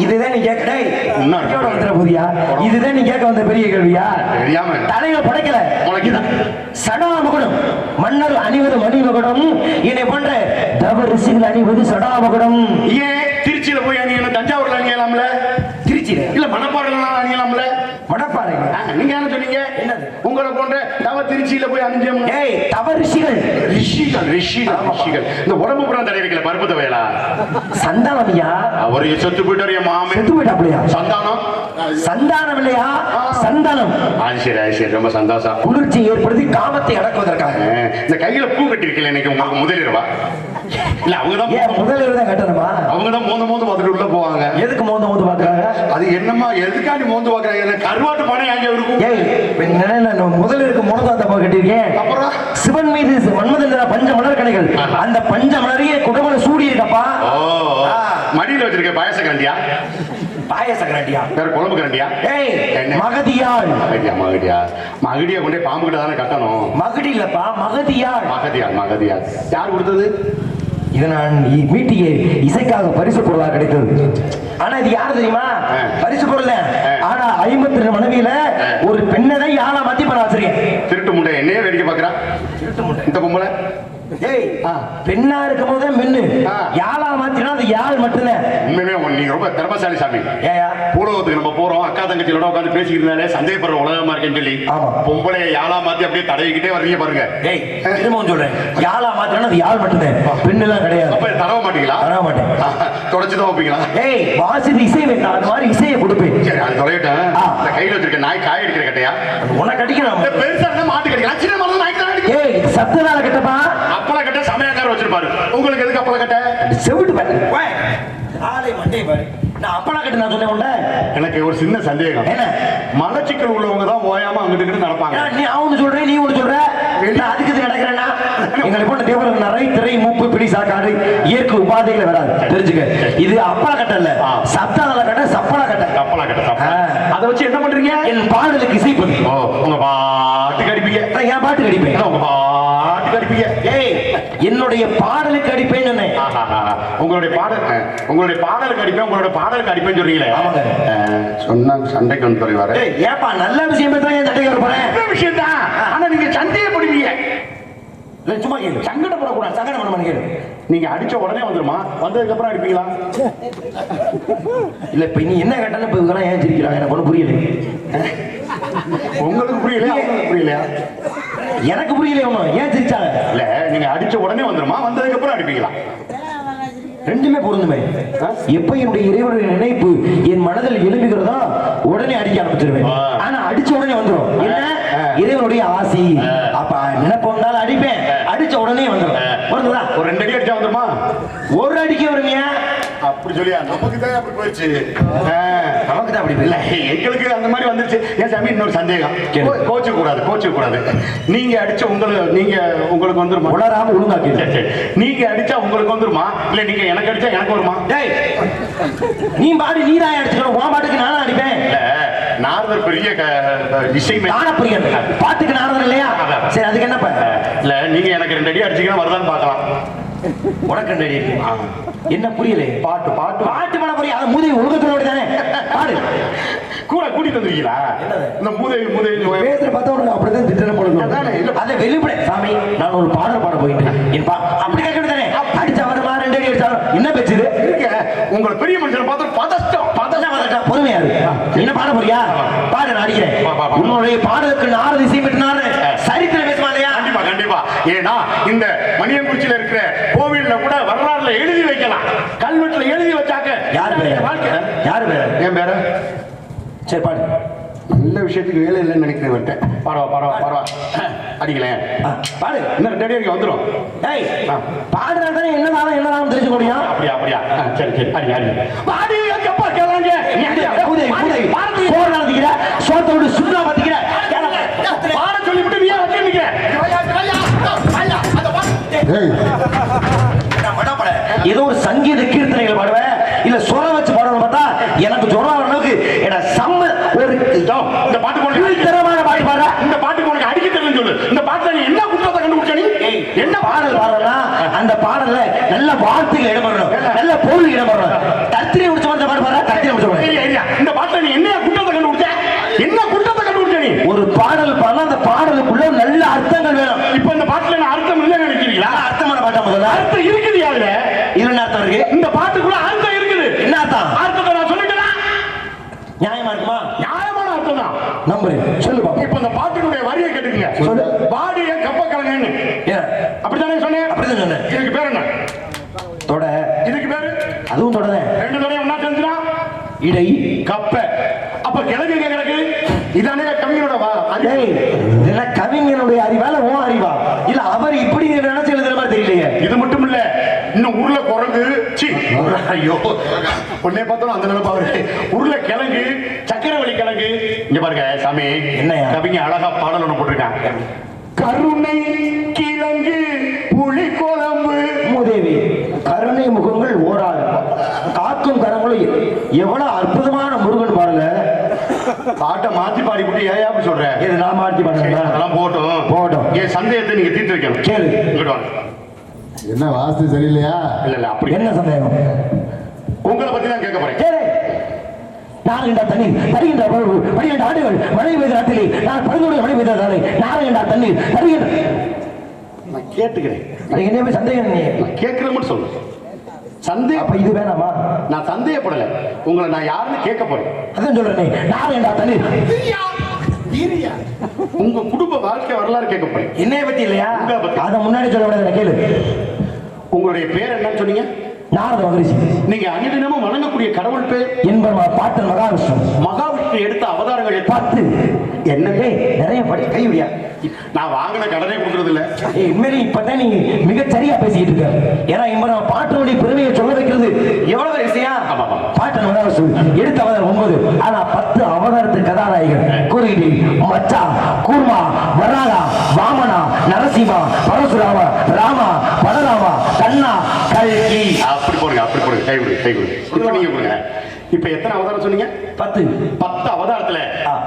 இதுதான் நீ கேட்க வந்துற புதியா? இதுதான் நீ கேட்க வந்த பெரிய கேள்வியா? தெரியாம தலையில படைக்கல உனக்குதான் சடாமகுடம். மன்னர் அணிவது மணிமகுடம், என்னை போன்ற தவ ரிஷிகள் அணிவது சடாமகுடம். ஏன் திருச்சியில போய் அணியணும், தஞ்சாவூர்ல அணியலாம்ல? திருச்சியில இல்ல மணப்பாறையில அணியலாம்ல? மணப்பாறை நீங்க என்ன சொன்னீங்க? என்னது? உங்களை போன்ற தவ திருச்சியில போய் அணிஞ்சோம். ஏய் தவ ரிஷிகள் ரிஷிகள் ரிஷிகள் ரிஷிகள் இந்த உடம்பு புறம் தடவிக்கல பருப்பு தவையலா சந்தானமியா? அவர் செத்து போயிட்டாரு என் மாமே. செத்து போயிட்டாப்லையா? சந்தானம் சந்தானம் இல்லையா? சந்தானம். அது சரி அது சரி, ரொம்ப சந்தோஷம். குளிர்ச்சி ஏற்படுத்தி காமத்தை அடக்குவதற்காக. இந்த கையில பூ கட்டிருக்கல இன்னைக்கு உங்களுக்கு முதலிரவா? இல்ல அவங்கதான் ஏன் முதலிரவு தான் கட்டணுமா? அவங்கதான் மோந்து பார்த்துட்டு உள்ள போவாங்க. எதுக்கு மோந்து பாக்குறாங்க? அது என்னமா எதுக்காண்டி மோந்து பாக்குறாங்க? கருவாட்டு பானை அங்க இருக்கும். ஏய் முதலிருக்கு மோந்து அந்த கட்டிருக்கேன். அப்புறம் சிவன் மீது மன்மதந்திர பஞ்ச மலர் கணைகள், அந்த பஞ்ச மலரையே குடமல சூடி இருக்கப்பா. மடியில வச்சிருக்க பாயச கரண்டியா? பாயச கரண்டியா? வேற குழம்பு கரண்டியா? ஏய் மகதியாள். மகடியா கொண்டே பாம்பு கிட்ட தானே கட்டணும். மகடி இல்லப்பா, மகதியாள். மகதியாள் யார் கொடுத்தது? இது நான் மீட்டிய இசைக்காக பரிசு பொருளாக கிடைத்தது. ஆனா இது யாரு தெரியுமா? பரிசு பொருள். ஆனா 52 மனைவியில ஒரு பெண்ணை தான் யாழா மாத்தி பண்ண வச்சிருக்கேன். திருட்டு முண்டை என்னையே வேடிக்கை பாக்குறா. திருட்டு முண்டை இந்த பொம்பளை. ஏய் பெண்ணா இருக்கும் போது மின்னு யாழா மாத்தினா அது யாழ் மட்டும்தான். உண்மையுமே நீங்க ரொம்ப திறமசாலி சாமி. ஏயா பூலோகத்துக்கு நம்ம போறோம், அக்கா தங்கச்சியோட உட்காந்து பேசிக்கிட்டு இருந்தாலே சந்தேகப்படுற உலகமா இருக்கேன்னு சொல்லி பொம்பளை யாழா மாத்தி அப்படியே தடவிக்கிட்டே வர்றீங்க பாருங்க. ஏய் திரும்பவும் சொல்றேன், யாழா மாத்தினா அது யாழ் மட்டும்தான், பெண்ணு எல்லாம் கிடையாது. அப்ப தடவ மாட்டீங்களா? தடவ மாட்டேன். தொடச்சுதான் வைப்பீங்களா? ஏய் வாசித்து இசை வேண்டாம், அந்த மாதிரி இசையை கொடுப்பேன். சரி அது தொலைவிட்டேன். இந்த கையில வச்சிருக்க நாய் காய் அடிக்கிற கட்டையா? உனக்கு அடிக்கணும். பெருசா மாட்டு கடிக்கலாம், சின்ன மாதிரி நாய்க்கு தான் அடிக்கும். ஏய் சத்தனால கட்டப்பா. அப்பள கட்ட சமயக்காரர் வச்சிருப்பாரு. உங்களுக்கு எதுக்கு அப்பள கட்ட? செவிட்டு பாரு. ஆளை மண்டே பாரு. நான் அப்பள கட்ட நான் சொன்னேன் உண்ட. எனக்கு ஒரு சின்ன சந்தேகம். என்ன? மலச்சிக்கல் உள்ளவங்க தான் ஓயாம அங்கிட்டு இங்கிட்டு நடப்பாங்க. நீ அவனு சொல்ற, நீ ஒன்னு சொல்ற. நான் அதுக்கு இது நடக்கிறேன்னா எங்களை போன தேவர்கள் நிறைய திரை மூப்பு பிடி சாக்காடு இயற்கை உபாதைகளை வராது தெரிஞ்சுக்க. இது அப்பள கட்ட இல்ல, சத்தனால கட்ட, சப்பள கட்ட. சப்பள கட்ட. அதை வச்சு என்ன பண்றீங்க? என் பாடலுக்கு இசைப்பது. உங்க பாட்டுக்கு அடிப்பீங்க. என் பாட்டுக்கு அடிப்பேன். உங்க பாட்டுக்கு அடிப்பீங்க. ஏய் என்னுடைய பாடலுக்கு அடிப்பேன்னு சொன்னேன். உங்களுடைய பாடலுக்கு அடிப்பேன், உங்களுடைய பாடலுக்கு அடிப்பேன்னு சொல்றீங்களே. ஆமாங்க. சொன்னா சண்டைக்கு வந்து தொலைவாரு. ஏப்பா நல்ல விஷயம் தான் ஏன் சண்டைக்கு வர போறேன்? நல்ல விஷயம் தான், ஆனா நீங்க சண்டையை போடுவீங்க. சும்மா கேளு, சங்கடப்படக்கூடாது. சங்கடம் பண்ண கேளு. நீங்க அடிச்ச உடனே வந்துருமா? வந்ததுக்கு அப்புறம் அடிப்பீங்களா? இல்ல இப்ப நீ என்ன கேட்டாலும் இப்ப இதெல்லாம் ஏன் சிரிக்கிறாங்க எனக்கு ஒன்றும் புரியல. உங்களுக்கு புரியலையா? உங்களுக்கு புரியலையா? எனக்கு புரியல. ஏன் சிரிச்சாங்க? இல்ல நீங்க அடிச்ச உடனே வந்துருமா? வந்ததுக்கு அப்புறம் அடிப்பீங்களா? ரெண்டுமே பொருந்துமே. எப்ப என்னுடைய இறைவனுடைய நினைப்பு என் மனதில் எழுப்புகிறதோ உடனே அடிக்க ஆரம்பிச்சிருவேன். ஆனா அடிச்ச உடனே வந்துடும். என்ன? இறைவனுடைய ஆசி. அப்ப நினைப்பு வந்தாலும் அடிப்பேன், அடிச்ச உடனே வந்துடும். வருதுதா? ஒரு 2 அடி அடிச்சா வந்துருமா? ஒரு அடிக்க வருங்க. அப்படி சொல்லியா? நமக்கு தான் அப்படி போயிடுச்சு. நமக்கு தான் அப்படி இல்ல, எங்களுக்கு அந்த மாதிரி வந்துருச்சு. ஏன் சாமி இன்னொரு சந்தேகம். கோச்சு கூடாது. நீங்க அடிச்ச உங்களுக்கு வந்துருமா? உளராம ஒழுங்காக்கி. நீங்க அடிச்சா உங்களுக்கு வந்துருமா? இல்ல நீங்க எனக்கு அடிச்சா எனக்கு வருமா? டேய் நீ பாடி நீதான் அடிச்சுக்கணும், உன் பாட்டுக்கு நானும் அடிப்பேன். இல்ல நாரதர் பெரிய இசை காணப்பிரியன் பாட்டுக்கு நாரதர் இல்லையா? சரி, அதுக்கு என்னப்ப? இல்ல நீங்க எனக்கு 2 அடி அடிச்சீங்கன்னா வருதான்னு பார்க்கலாம். உனக்கு 2 அடி என்ன புரியல? பாட்டு பாட்டு பாட்டு பண்ண புரிய அது மூதை உலகத்தோடு தானே பாடு. கூட கூட்டி தந்துருக்கீங்களா? இந்த மூதேவி பேசுற பார்த்தவங்க அப்படிதான் திட்டம் போடுங்க. அதை வெளிப்பட சாமி நான் ஒரு பாடல் பாட போயிட்டேன் அப்படி கேட்க தானே அடிச்சா வருமா 2 அடி அடிச்சா என்ன பேச்சுது? உங்களை பெரிய மனுஷன் பார்த்தா பதஷ்டம் பொறுமையா இருக்கு. என்ன பாட போறியா? பாடு, நான் அடிக்கிறேன். உன்னுடைய பாடலுக்கு நாரத இசை பெற்றாரு சரித்திரம் பேசுமா இல்லையா? கண்டிப்பா கண்டிப்பா. ஏன்னா இந்த மணியங்குறிச்சியில இருக்கிற கோவில்ல கூட வரலாறுல எழுதி வைக்கலாம், கல்வெட்டுல எழுதி வச்சாக்க. யாரு பேரு? யாரு பேரு? என் பேரு. சரி பாடு. நல்ல விஷயத்துக்கு வேலை இல்லைன்னு நினைக்கிறேன். விட்டேன். பரவா அடிக்கலேன். பாடு. இன்னும் 2 அடி வரைக்கும் வந்துடும். ஏய், பாடுறா தானே என்னதான் தெரிஞ்சு முடியும். அப்படியா சரி அடி பாடி எப்பா கேளாங்க. சோறு நடத்திக்கிற சோத்தோடு சுண்ணா பத்திக்கிற பாட சொல்லிவிட்டு நீ வச்சுக்கிற. ஏதோ ஒரு சங்கீத கீர்த்தனைகள் பாடுவேன், இல்ல சொர வச்சு பாடணும் பார்த்தா எனக்கு ஜொரம் வர அளவுக்கு ஒரு இந்த பாட்டுக்கு கீழ்த்தரமான பாடி பாடுற. இந்த பாட்டுக்கு உனக்கு அடிக்க தெரியும் சொல்லு. இந்த பாட்டுல நீ என்ன குற்றத்தை கண்டுபிடிச்ச? நீ என்ன பாடல் பாடுறா? அந்த பாடல்ல நல்ல வார்த்தைகள் இடம்பெறணும், நல்ல பொருள் இடம்பெறணும். கத்திரி முடிச்ச மாதிரி பாடு பாடுற. கத்திரி முடிச்ச இந்த பாட்டுல நீ என்ன குற்றத்தை கண்டுபிடிச்ச? என்ன குற்றத்தை கண்டுபிடிச்ச? நீ ஒரு பாடல் பாடலாம், அந்த பாடலுக்குள்ள நல்ல அர்த்தங்கள் வேணும். இப்ப இந்த பாட்டுல நான் அர்த்தம் இல்லைன்னு நினைக்கிறீங்களா? அர்த்தமான பாட்டா முதல்ல அர்த்தம் இருக்குது. அதுல என்ன அர்த்தம் இருக்கு? இந்த பாட்டுக்குள்ள அர்த்தம் இருக்குது. என்ன அர்த்தம்? அர்த்தத்தை நான் சொல்லிட்டேனா? நியாயமா இருக்குமா? நியாயமான அர்த்தம் தான். நம்பரு சொல்லு பாப்போம். இப்ப இந்த பாட்டுடைய வரியை கேட்டுக்கங்க. சொல்லு. பாடிய கப்பக்கலங்கன்னு அப்படித்தானே சொன்னேன்? அப்படிதான் சொன்னேன். இதுக்கு பேர் என்ன? தொட. இதுக்கு பேரு? அதுவும் தொடதான். 2 தொடையும் ஒண்ணா சேர்ந்துனா இடை கப்ப. அப்ப கிழக்கு கிழக்கு இதானே கவிஞனோட கவிஞனுடைய அறிவால ஓ அறிவா இல்ல அவர் இப்படி நினைச்சு எழுதுற மாதிரி தெரியலையே. இது மட்டும் இல்ல, இன்னும் உருளை குரங்கு. ஐயோ பொண்ணே பார்த்தோம் அந்த நினைப்பா. உருளை கிழங்கு, சக்கரவள்ளி கிழங்கு. இங்க பாருங்க சாமி, என்ன கவிஞ அழகா பாடல் ஒண்ணு போட்டிருக்காங்க. கருணை கிழங்கு புளி குழம்பு. மூதேவி கருணை முகங்கள் ஓராறு காக்கும் கரங்களும் எவ்வளவு அற்புதமான முருகன் பாருங்க. பாட்டை மாத்தி பாடி போட்டு ஏன் அப்படி சொல்ற? இது நான் மாத்தி பாடுறேன். அதெல்லாம் போட்டோம். என் சந்தேகத்தை நீங்க தீர்த்து வைக்கணும். கேளு. என்ன வாஸ்து சரியில்லையா? இல்ல அப்படி என்ன சந்தேகம்? உங்களை பத்தி தான் கேட்க போறேன். கேளு. நாரகண்டா தண்ணீர் வருகின்ற 12 ஆண்டுகள் மழை பெய்த நாட்டிலே நான் 11 மழை பெய்ததாலே நாரகண்டா தண்ணீர் வருகின்ற. நான் கேட்டுக்கிறேன். என்ன சந்தேகம்? நீ கேட்கிறேன் மட்டும் சொல்லு. சந்தேகம் அப்ப இது வேணாமா? நான் சந்தேகப்படல, உங்களை நான் யாருன்னு கேட்க போறேன். அதான் சொல்றேன். நாரகண்டா தண்ணீர் உங்க குடும்ப வாழ்க்கை வரலாறு கேட்க போறேன். என்னைய பத்தி இல்லையா? அதை முன்னாடி சொல்ல விடாத. கேளு. உங்களுடைய பேர் என்னன்னு சொன்னீங்க? நாரத மகரிஷி. நீங்க அனுதினமும் வணங்கக்கூடிய கடவுள் பேர்? என்பர் பாட்டன் மகாவிஷ்ணு. மகாவிஷ்ணு எடுத்த அவதாரங்கள் 10. என்னவே நிறைய படி கைவிடியா. நான் வாங்கின கடனை கொடுக்கறது இல்ல. உண்மையிலே இப்பதான் நீ மிகச் சரியா பேசிக்கிட்டு இருக்க. ஏன்னா இம்ம பாட்டனுடைய பெருமையை சொல்ல வைக்கிறது எவ்வளவு விஷயம். பாட்டன் மகாவிஷ்ணு எடுத்த அவதாரம் 9. ஆனா 10 அவதாரத்து கதாநாயகர் கூறுகின்றி மச்சா, கூர்மா, வராகா, வாமனா, நரசிம்மா, பரசுராமா, ராமா, பலராமா, கண்ணா, கல்கி. அப்படி போடுங்க. கை கொடுங்க. இப்ப நீங்க கொடுங்க. இப்ப எத்தனை அவதாரம் சொன்னீங்க? 10. 10 அவதாரத்துல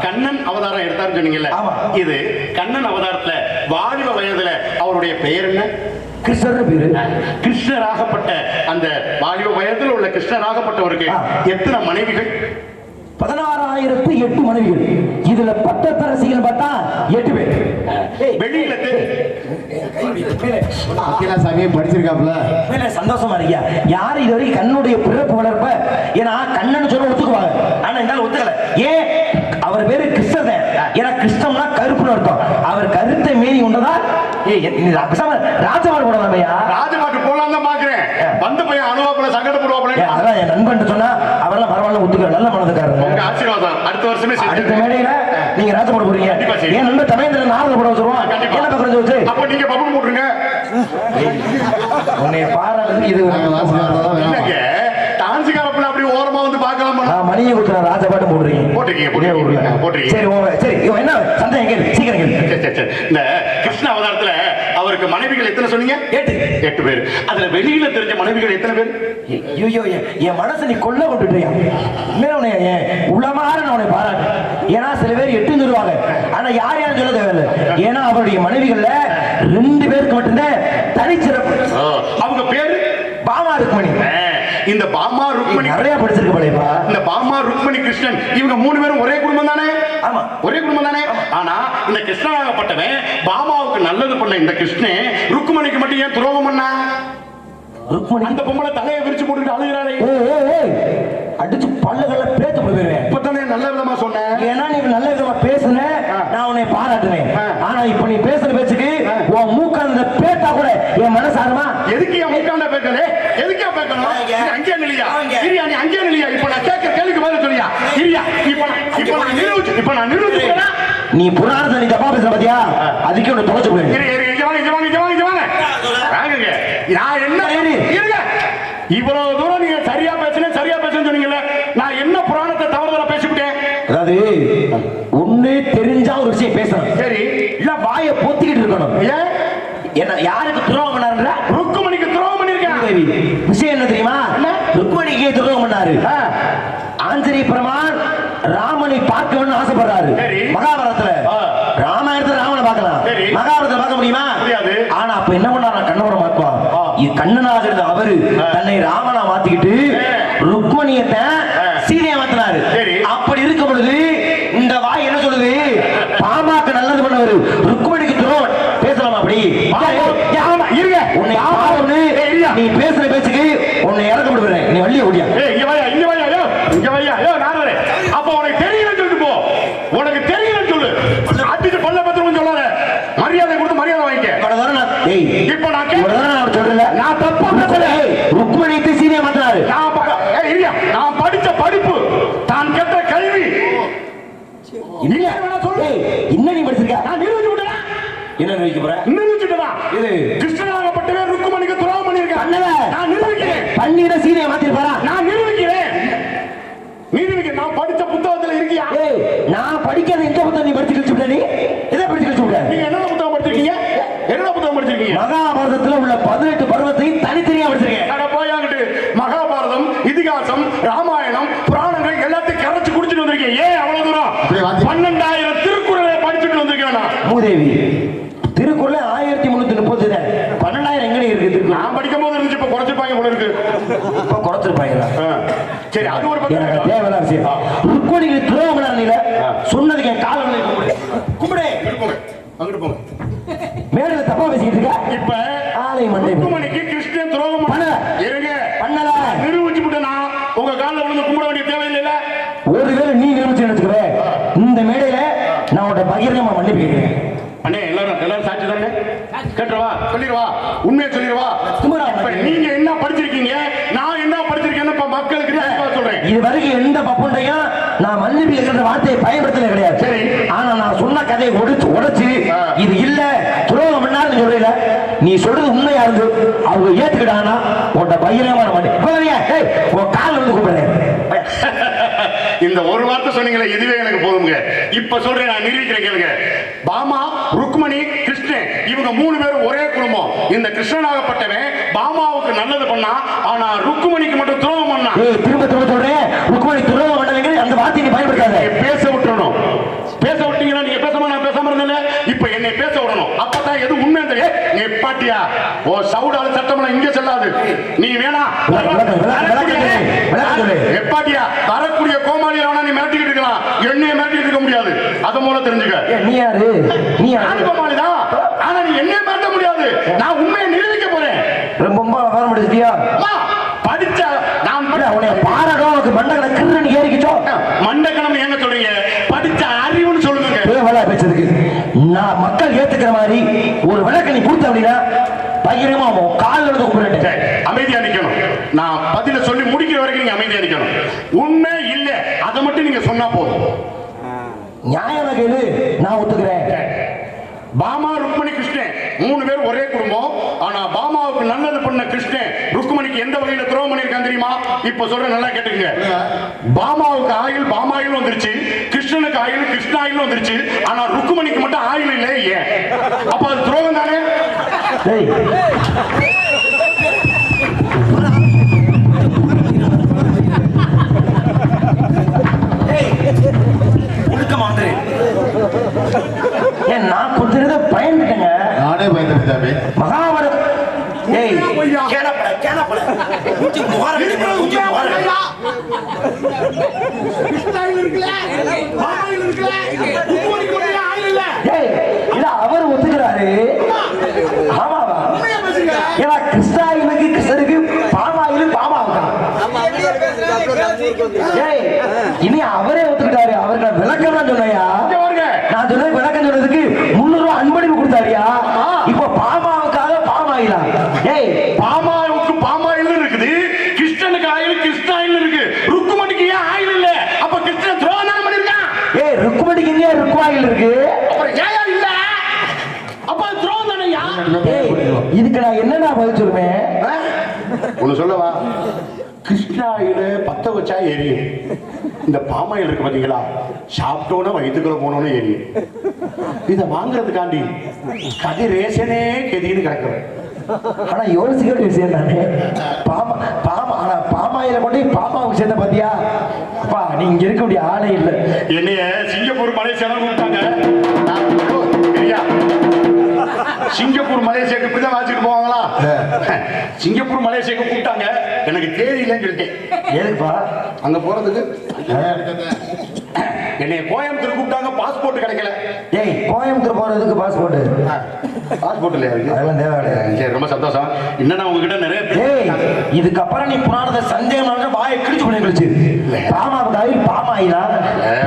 கண்ணன் அவதாரம் எடுத்தாருன்னு சொன்னீங்கல்ல. இது கண்ணன் அவதாரத்துல வாலிப வயதுல அவருடைய பெயர் என்ன? கிருஷ்ணர் பேரு. கிருஷ்ணராகப்பட்ட அந்த வாலிப வயதுல உள்ள கிருஷ்ணராகப்பட்டவருக்கு எத்தனை மனைவிகள்? 16,008 மனைவிகள். இதுல பட்டத்தரசிகள் பார்த்தா 8 பேர். வெளியில சாமியை படிச்சிருக்காப்ல. சந்தோஷமா இருக்கியா? யாரு இதுவரை கண்ணுடைய பிறப்பு வளர்ப்ப ஏன்னா கண்ணன் சொல்ல ஒத்துக்குவாங்க. ஆனா இந்த ஒத்துக்கல. ஏன்? அவர் பேரு கிருஷ்ணன். ஏன்னா கிருஷ்ணம்னா கருப்புன்னு அர்த்தம். அவர் கருத்தை மீறி உண்டதா ராஜபாடு போடலாமையா? ராஜபாட்டு போலாம் தான் பாக்குறேன். வந்த பையன் அனுவாப்புல சங்கடப்படுவாப்புல. அதான் என் நண்பன் சொன்னா அவரெல்லாம் பரவாயில்ல ஒத்துக்கிற நல்ல மனதுக்காரங்க. உங்க ஆசீர்வாதம். அடுத்த வருஷமே அடுத்த மேடையில நீங்க ராஜபாடு போடுறீங்க. என் நண்பன் தமிழ்ல நாரத போட வச்சிருவோம். என்ன பக்கம் வச்சு அப்ப நீங்க பபுன் போட்டுருங்க. உன்னை பாராட்டு இது இல்லங்க. டான்ஸ்காரப்புல அப்படி ஓரமா வந்து பார்க்கலாம். மணியை கொடுக்குற ராஜபாட்டு போடுறீங்க. போட்டுறீங்க. சரி சரி என்ன சந்தேகம் கேளு. சீக்கிரம் கேளு. இந்த கிருஷ்ண அவதாரத்துல அவர் அவருக்கு மனைவிகள் எத்தனை சொன்னீங்க? 8 பேர். அதுல வெளியில தெரிஞ்ச மனைவிகள் எத்தனை பேர்? ஐயோ என் மனசை நீ கொல்ல விட்டுட்டியா? உள்ளமாற நான் உன்னை பாராட்டு. ஏன்னா சில பேர் 8 சொல்லுவாங்க, ஆனா யார் யாரும் சொல்ல தேவையில்லை. ஏன்னா அவருடைய மனைவிகள்ல 2 பேருக்கு மட்டும்தான் தனிச்சிறப்பு. அவங்க பேரு பாமா ருக்மணி. இந்த பாமா ருக்மணி நிறைய படிச்சிருக்க போலேப்பா. இந்த பாமா ருக்மணி கிருஷ்ணன் இவங்க 3 பேரும் ஒரே குடும்பம் தானே? ஆமா, ஒரே குடும்பம் தானே. ஆனா இந்த கிருஷ்ணனாகப்பட்டவன் பாமாவுக்கு நல்லது பண்ண இந்த கிருஷ்ணன் ருக்மணிக்கு மட்டும் ஏன் துரோகம் பண்ணா? ருக்மணி அந்த பொம்பளை தலையை விரிச்சு போட்டுட்டு அழுகிறாரே. அடிச்சு பல்லுகளை பேத்து போடுவேன். இப்பதானே நல்ல விதமா சொன்னேன். ஏன்னா நீ நல்ல விதமா பேசுன, நான் உன்னை பாராட்டுவேன். ஆனா இப்ப நீ பேசுற பேச்சுக்கு உன் மூக்காந்த பேட்டா கூட என் மனசு ஆறுமா? எதுக்கு என் மூக்காந்த பேட்டலே? எதுக்கு பேட்டணும்? அங்கே நிலையா இரியா, நீ அங்கே நிலையா. இப்ப நான் கேட்கிற கேள்விக்கு பதில் சொல்லியா இரியா. இப்ப நான் நிரூபிச்சுட்டேனா? நீ புராணத்தை நீ தப்பா பேசுற பாத்தியா? அதுக்கு உன்னை தொலைச்சு போயிரு. நான் என்ன இருங்க, இவ்வளவு தூரம் நீங்க சரியா பேசுறேன் சொன்னீங்கல்ல, நான் என்ன புராணத்தை தவறுதலா பேசிவிட்டேன்? அதாவது ஒண்ணு தெரிஞ்சா ஒரு விஷயம் பேசணும். சரி, இல்ல வாயை பொத்திக்கிட்டு இருக்கணும். ஏன்? என்ன யாருக்கு துரோகம் பண்ணாருன்ற? ருக்மணிக்கு துரோகம் பண்ணிருக்கேன். விஷயம் என்ன தெரியுமா? ருக்மணிக்கு துரோகம் பண்ணாரு. ஆஞ்சநேய பெருமான் ராமனை பார்க்கணும்னு ஆசைப்படுறாரு. மகாபாரதத்துல ராமாயணத்துல ராமனை பார்க்கலாம், மகாபாரதத்துல பார்க்க முடியுமா? ஆனா அப்ப என்ன பண்ணாரா? கண்ணவரை மாத்துவான். கண்ணனாக இருந்த அவரு தன்னை ராமனா மாத்திக்கிட்டு ருக்மணியத்தை சீதையா மாத்தினாரு. அப்படி இருக்கும் பொழுது இந்த வாய் என்ன சொல்லுது? பாமாக்கு நல்லது பண்ணவரு ருக்மணிக்கு துரோகம் பேசலாமா? அப்படி இருங்க, நீ பேசுற பேச்சுக்கு உன்னை இறக்க விடுவேன். நீ வள்ளிய ஓடியா? அப்ப உனக்கு தெரியல சொல்லிட்டு போ. உனக்கு தெரியல சொல்லு. அடிச்சு பல்ல பத்திரம் சொல்லாத. மரியாதை கொடுத்து மரியாதை வாங்கிக்க. இப்ப நான் சொல்றேன், நான் தப்பா பேசல. ருக்மணிக்கு சீதையா மாத்தினாரு. நான் படிச்ச படிப்பு, தான் கேட்ட கல்வி என்ன நீ படிச்சிருக்க? நான் நிரூபிச்சு விட்டேன். என்ன நிரூபிக்க போற? நிரூபிச்சுட்டா இது கிருஷ்ணனாகப்பட்டவே ருக்மணிக்கு துரோகம் பண்ணிருக்கேன். பண்ணல, நான் நிரூபிக்கிறேன். பண்ணிட சீதையை மாத்திருப்பாரா? நான் நிரூபிக்கிறேன். நான் படிச்ச புத்தகத்துல இருக்கியா? நான் படிக்காத இந்த புத்தகம் நீ படிச்சு கழிச்சு விட்ட. நீ எதை படிச்சு கழிச்சு விட்ட? நீங்க என்ன புத்தகம் படிச்சிருக்கீங்க? என்ன புத்தகம் படிச்சிருக்கீங்க? மகாபாரதத்துல உள்ள 18 பருவத்தையும் தனித்தனியா படிச்சிருக்கேன். அட போயாங்கிட்டு மகாபாரதம், இதிகாசம், ராமாயணம், புராணங்கள் எல்லாத்தையும் கரைச்சு குடிச்சிட்டு வந்திருக்கேன். ஏன் அவ்வளவு தூரம்? 12,000 திருக்குறளை படிச்சுட்டு வந்திருக்கேன். மூதேவி திருக்குறள் 1330. 12,000 எங்க இருக்கு? நான் படிக்கும் போது இருந்துச்சு, இப்ப குறைச்சிருப்பாங்க போல இருக்கு. இப்ப குறைச்சிருப்பாங்க. சரி, அது ஒரு தேவையான விஷயம். ருக்மணிக்கு துரோகம் பண்ணல சொன்னதுக்கு என் காலம் கும்பிடு. அங்கிட்டு போங்க. மேல தப்பா பேசிக்கிட்டு இருக்க. இப்ப ஆலை மண்டை ருக்மணிக்கு கிருஷ்ணன் துரோகம் பண்ணல. பண்ணல, நிரூபிச்சு விட்டேனா? உங்க காலில் விழுந்து கும்பிட வேண்டிய தேவையில்லைல. ஒருவேளை நீ நிரூபிச்சு நினைச்சுக்கிற இந்த மேடையில நான் உன்ட பகிரங்கமா மன்னிப்பு கேட்கிறேன். அண்ணே, எல்லாரும் சாட்சி தானே? கேட்டுருவா, சொல்லிடுவா, உண்மையை சொல்லிடுவா. நீங்க என்ன படிச்சிருக்கீங்க, நான் என்ன படிச்சிருக்கேன்னு மக்களுக்கு சொல்றேன். இது வரைக்கும் எந்த பப்புண்டையும் நான் மன்னிப்பு கேட்கிற வார்த்தையை பயன்படுத்தல கிடையாது. சரி, ஆனா நான் சொன்ன கதையை உடைச்சு இது இல்ல துரோகம் பண்ணாருன்னு சொல்றீல, நீ சொல்றது உண்மையா இருந்து அவங்க ஏத்துக்கிட்டாங்கன்னா உன்ட பகிரங்கமான மன்னிப்பு உன் கால் வந்து கூப்பிடுறேன். இந்த ஒரு வார்த்தை சொன்னீங்களே, இதுவே எனக்கு போதுங்க. இப்ப சொல்றேன், நான் நிரூபிக்கிறேன் கேளுங்க. பாமா, ருக்மணி, கிருஷ்ணன் இவங்க 3 பேரும் ஒரே குடும்பம். இந்த கிருஷ்ணனாகப்பட்டவன் பாமாவுக்கு நல்லது பண்ணா, ஆனா ருக்மணிக்கு மட்டும் துரோகம் பண்ணா. திரும்ப சொல்றேன், ருக்மணி துரோகம் பண்ணவங்க அந்த வார்த்தையை பயன்படுத்தாத. பேச விட்டுறணும். பேச விட்டீங்கன்னா நீங்க பேசாம நான் பேசாம இருந்தேன். இப்ப என்னை பேச விடணும். அப்பதான் எது உண்மை தெரியும். நீ பாட்டியா ஓ சவுடால சட்டமெல்லாம் இங்க செல்லாது. நீ வேணா எப்பாட்டியா வரக்கூடிய கோமாளியா வேணா நீ மிரட்டிக்கிட்டு இருக்கலாம், என்னைய மிரட்டிக்கிட்டு இருக்க முடியாது. அத மூல தெரிஞ்சுக்க. நீ யாரு? நீ யாரு? கோமாளிதான். ஆனா நீ என்னைய மிரட்ட முடியாது. நான் உண்மையை நிரூபிக்க போறேன். ரொம்ப வர முடிச்சியா? படிச்ச நான் உன்னை பாராடும். உனக்கு மண்டகன கிருன்னு ஏறிக்கிச்சோ? மண்டகனம் ஏங்க சொல்றீங்க? படிச்ச அறிவுன்னு சொல்லுங்க. தேவலா பேசுறதுக்கு நான் மக்கள் ஏத்துக்கிற மாதிரி ஒரு விளக்க நீ கொடுத்த அப்படின்னா பகிரமா கால் எடுத்து கூப்பிடுறேன். அமைதியா நிக்கணும். நான் பதில சொல்லி முடிக்கிற வரைக்கும் நீங்க அமைதியா நிக்கணும். உண்மை இல்ல அதை மட்டும் நீங்க சொன்னா போதும். நியாயமா கேளு, நான் ஒத்துக்கிறேன். பாமா, ருக்மணி, கிருஷ்ணன் 3 பேரும் ஒரே குடும்பம். ஆனா பாமாவுக்கு நல்லது பண்ண கிருஷ்ணன் ருக்மணிக்கு எந்த வகையில துரோகம் பண்ணிருக்கான் தெரியுமா? இப்ப சொல்றேன், நல்லா கேட்டுங்க. பாமாவுக்கு ஆயில் பாமாயில் வந்துருச்சு, கிருஷ்ணனுக்கு ஆயில் கிருஷ்ண ஆயில் வந்துருச்சு. ஆனா ருக்மணிக்கு மட்டும் ஆயில் இல்லை. ஏன்? அப்ப அது துரோகம் தானே? டேய் ஏன் நான் கொடுத்தத பயந்துட்டேங்க. நானே பயந்துட்டேன் சாமி. மகாபாரத ஏய் கேனப்பட மூஞ்சி முகார மூஞ்சி முகார ஏய் இல்ல அவர் ஒத்துக்கிறாரு. ஆமாவா ஏன்னா கிருஷ்ணாயிலுக்கு கிருஷ்ணருக்கு பாமாயிலு பாமாவுக்கா ஏய் இனி அவரே ஒத்துக்கிட்டாரு. அவருக்கு நான் விளக்கம் தான் சொன்னையா. நான் சொன்னது விளக்கம் சொன்னதுக்கு 300 ரூபாய் அன்பளிப்பு கொடுத்தாரியா. இப்ப பாமாவுக்காக பாமாயிலா. ஏய் பாமாவுக்கு பாமாயில் இருக்குது, கிருஷ்ணனுக்கு ஆயில் கிருஷ்ண ஆயில் இருக்கு, ருக்குமணிக்கு ஏன் ஆயில் இல்ல? அப்ப கிருஷ்ணன் துரோகம் பண்ணிருக்கான். ஏய் ருக்குமணிக்கு இங்கே ருக்குவாயில் இருக்கு. அப்புறம் ஏன் இல்ல? அப்ப துரோகம் தானையா? ஏய் இதுக்கு நான் என்னடா பதில் சொல்லுவேன்? ஒண்ணு சொல்லவா? கிருஷ்ணாயில பத்த வச்சா எரியும். இந்த பாமாயில் இருக்கு பாத்தீங்களா, சாப்பிட்டோன்னு வயிற்றுக்குள்ள போனோன்னு எரியும். இதை வாங்குறதுக்காண்டி கதிரேசனே கெதின்னு கிடக்குறேன். ஆனா யோசிக்க வேண்டிய விஷயம் தானே. ஆனா பாமாயில கொண்டு பாமாவுக்கு சேர்ந்த பாத்தியா. அப்பா நீ இங்க இருக்க வேண்டிய ஆளே இல்ல. என்னைய சிங்கப்பூர் மலேசியா கூப்பிட்டாங்க. சிங்கப்பூர் மலேசியாவுக்கு இப்படிதான் வாசிட்டு போவாங்களா? சிங்கப்பூர் மலேசியாவுக்கு கூப்பிட்டாங்க. எனக்கு தேதி இல்லைன்னு சொல்லிட்டேன். ஏதுப்பா அங்க போறதுக்கு என்னைய கோயம்புத்தூர் கூப்பிட்டாங்க. பாஸ்போர்ட் கிடைக்கல. ஏய் கோயம்புத்தூர் போறதுக்கு பாஸ்போர்ட் பாஸ்போர்ட் இல்லையா? அதெல்லாம் தேவை கிடையாது. சரி ரொம்ப சந்தோஷம். என்னன்னா உங்ககிட்ட நிறைய ஏய் இதுக்கப்புறம் நீ புராணத்தை சந்தேகம் வாயை கிழிச்சு பண்ணி கழிச்சு. பாமாவுக்கு ஆயில் பாமாயிலா,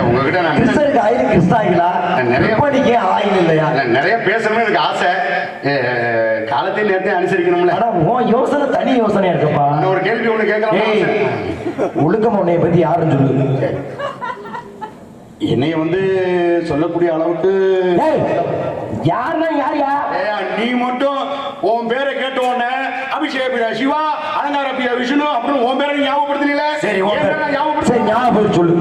உங்ககிட்ட நான் கிறிஸ்தருக்கு ஆயில் கிறிஸ்தாயிலா, நிறைய படிக்க ஆயில் இல்லையா? நிறைய பேசணும்னு எனக்கு ஆசை. காலத்தையும் நேரத்தையும் அனுசரிக்கணும்ல. ஆனா உன் யோசனை தனி யோசனையா இருக்குப்பா. ஒரு கேள்வி ஒண்ணு கேட்கலாம். ஏய் ஒழுக்கம் உன்னைய பத்தி யாருன்னு சொல்லு. என்னைய வந்து சொல்லக்கூடிய அளவுக்கு யாருன்னா யாரியா? நீ மட்டும் உன் பேரை கேட்ட உடனே அபிஷேக சிவா அலங்கார விஷ்ணு அப்படின்னு உன் பேரை ஞாபகப்படுத்தல. சரி சரி ஞாபகம் சொல்லு.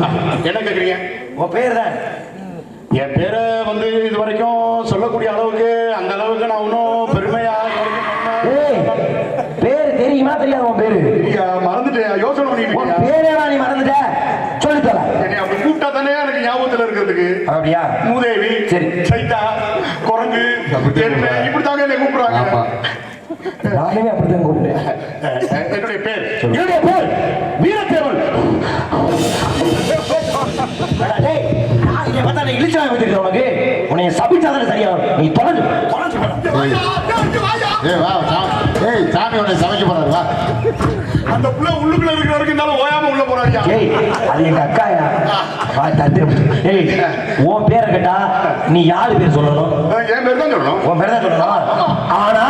என்ன கேக்குறீங்க? உன் பேர் தான். என் பேரை வந்து இது வரைக்கும் சொல்லக்கூடிய அளவுக்கு அந்த அளவுக்கு நான் ஒன்றும் பெருமையா பேரு தெரியுமா தெரியாது? உன் பேரு மறந்துட்டேன். யோசனை பண்ணிட்டு பேரே நீ மறந்துட்ட. சொல்லித்தர என்னை அப்படி கூப்பிட்டா தானே எனக்கு ஞாபகத்தில் இருக்கிறதுக்கு. அப்படியா? மூதேவி, சரி, சைதா, குரங்கு, இப்படித்தாங்க என்னை கூப்பிடுறாங்க. நானுமே அப்படித்தான் கூப்பிட்டேன். என்னுடைய பேர் வீரத்தேவன். இழிச்சா வச்சிருக்க உனக்கு உன்னை சபிச்சாதானே சரியா? நீ தொலைஞ்சு சாமி உன்னை சமைக்க போறாரு. வா அந்த புள்ள உள்ளுக்குள்ள இருக்கிறவருக்கு இருந்தாலும் ஓயாம உள்ள போறாங்க. ஏய் அது எங்க அக்காயா. ஏய் உன் பேரை கேட்டா நீ யாரு பேர் சொல்லணும்? என் பேர் தான் சொல்லணும். உன் பேர் தான் சொல்லணும். ஆனா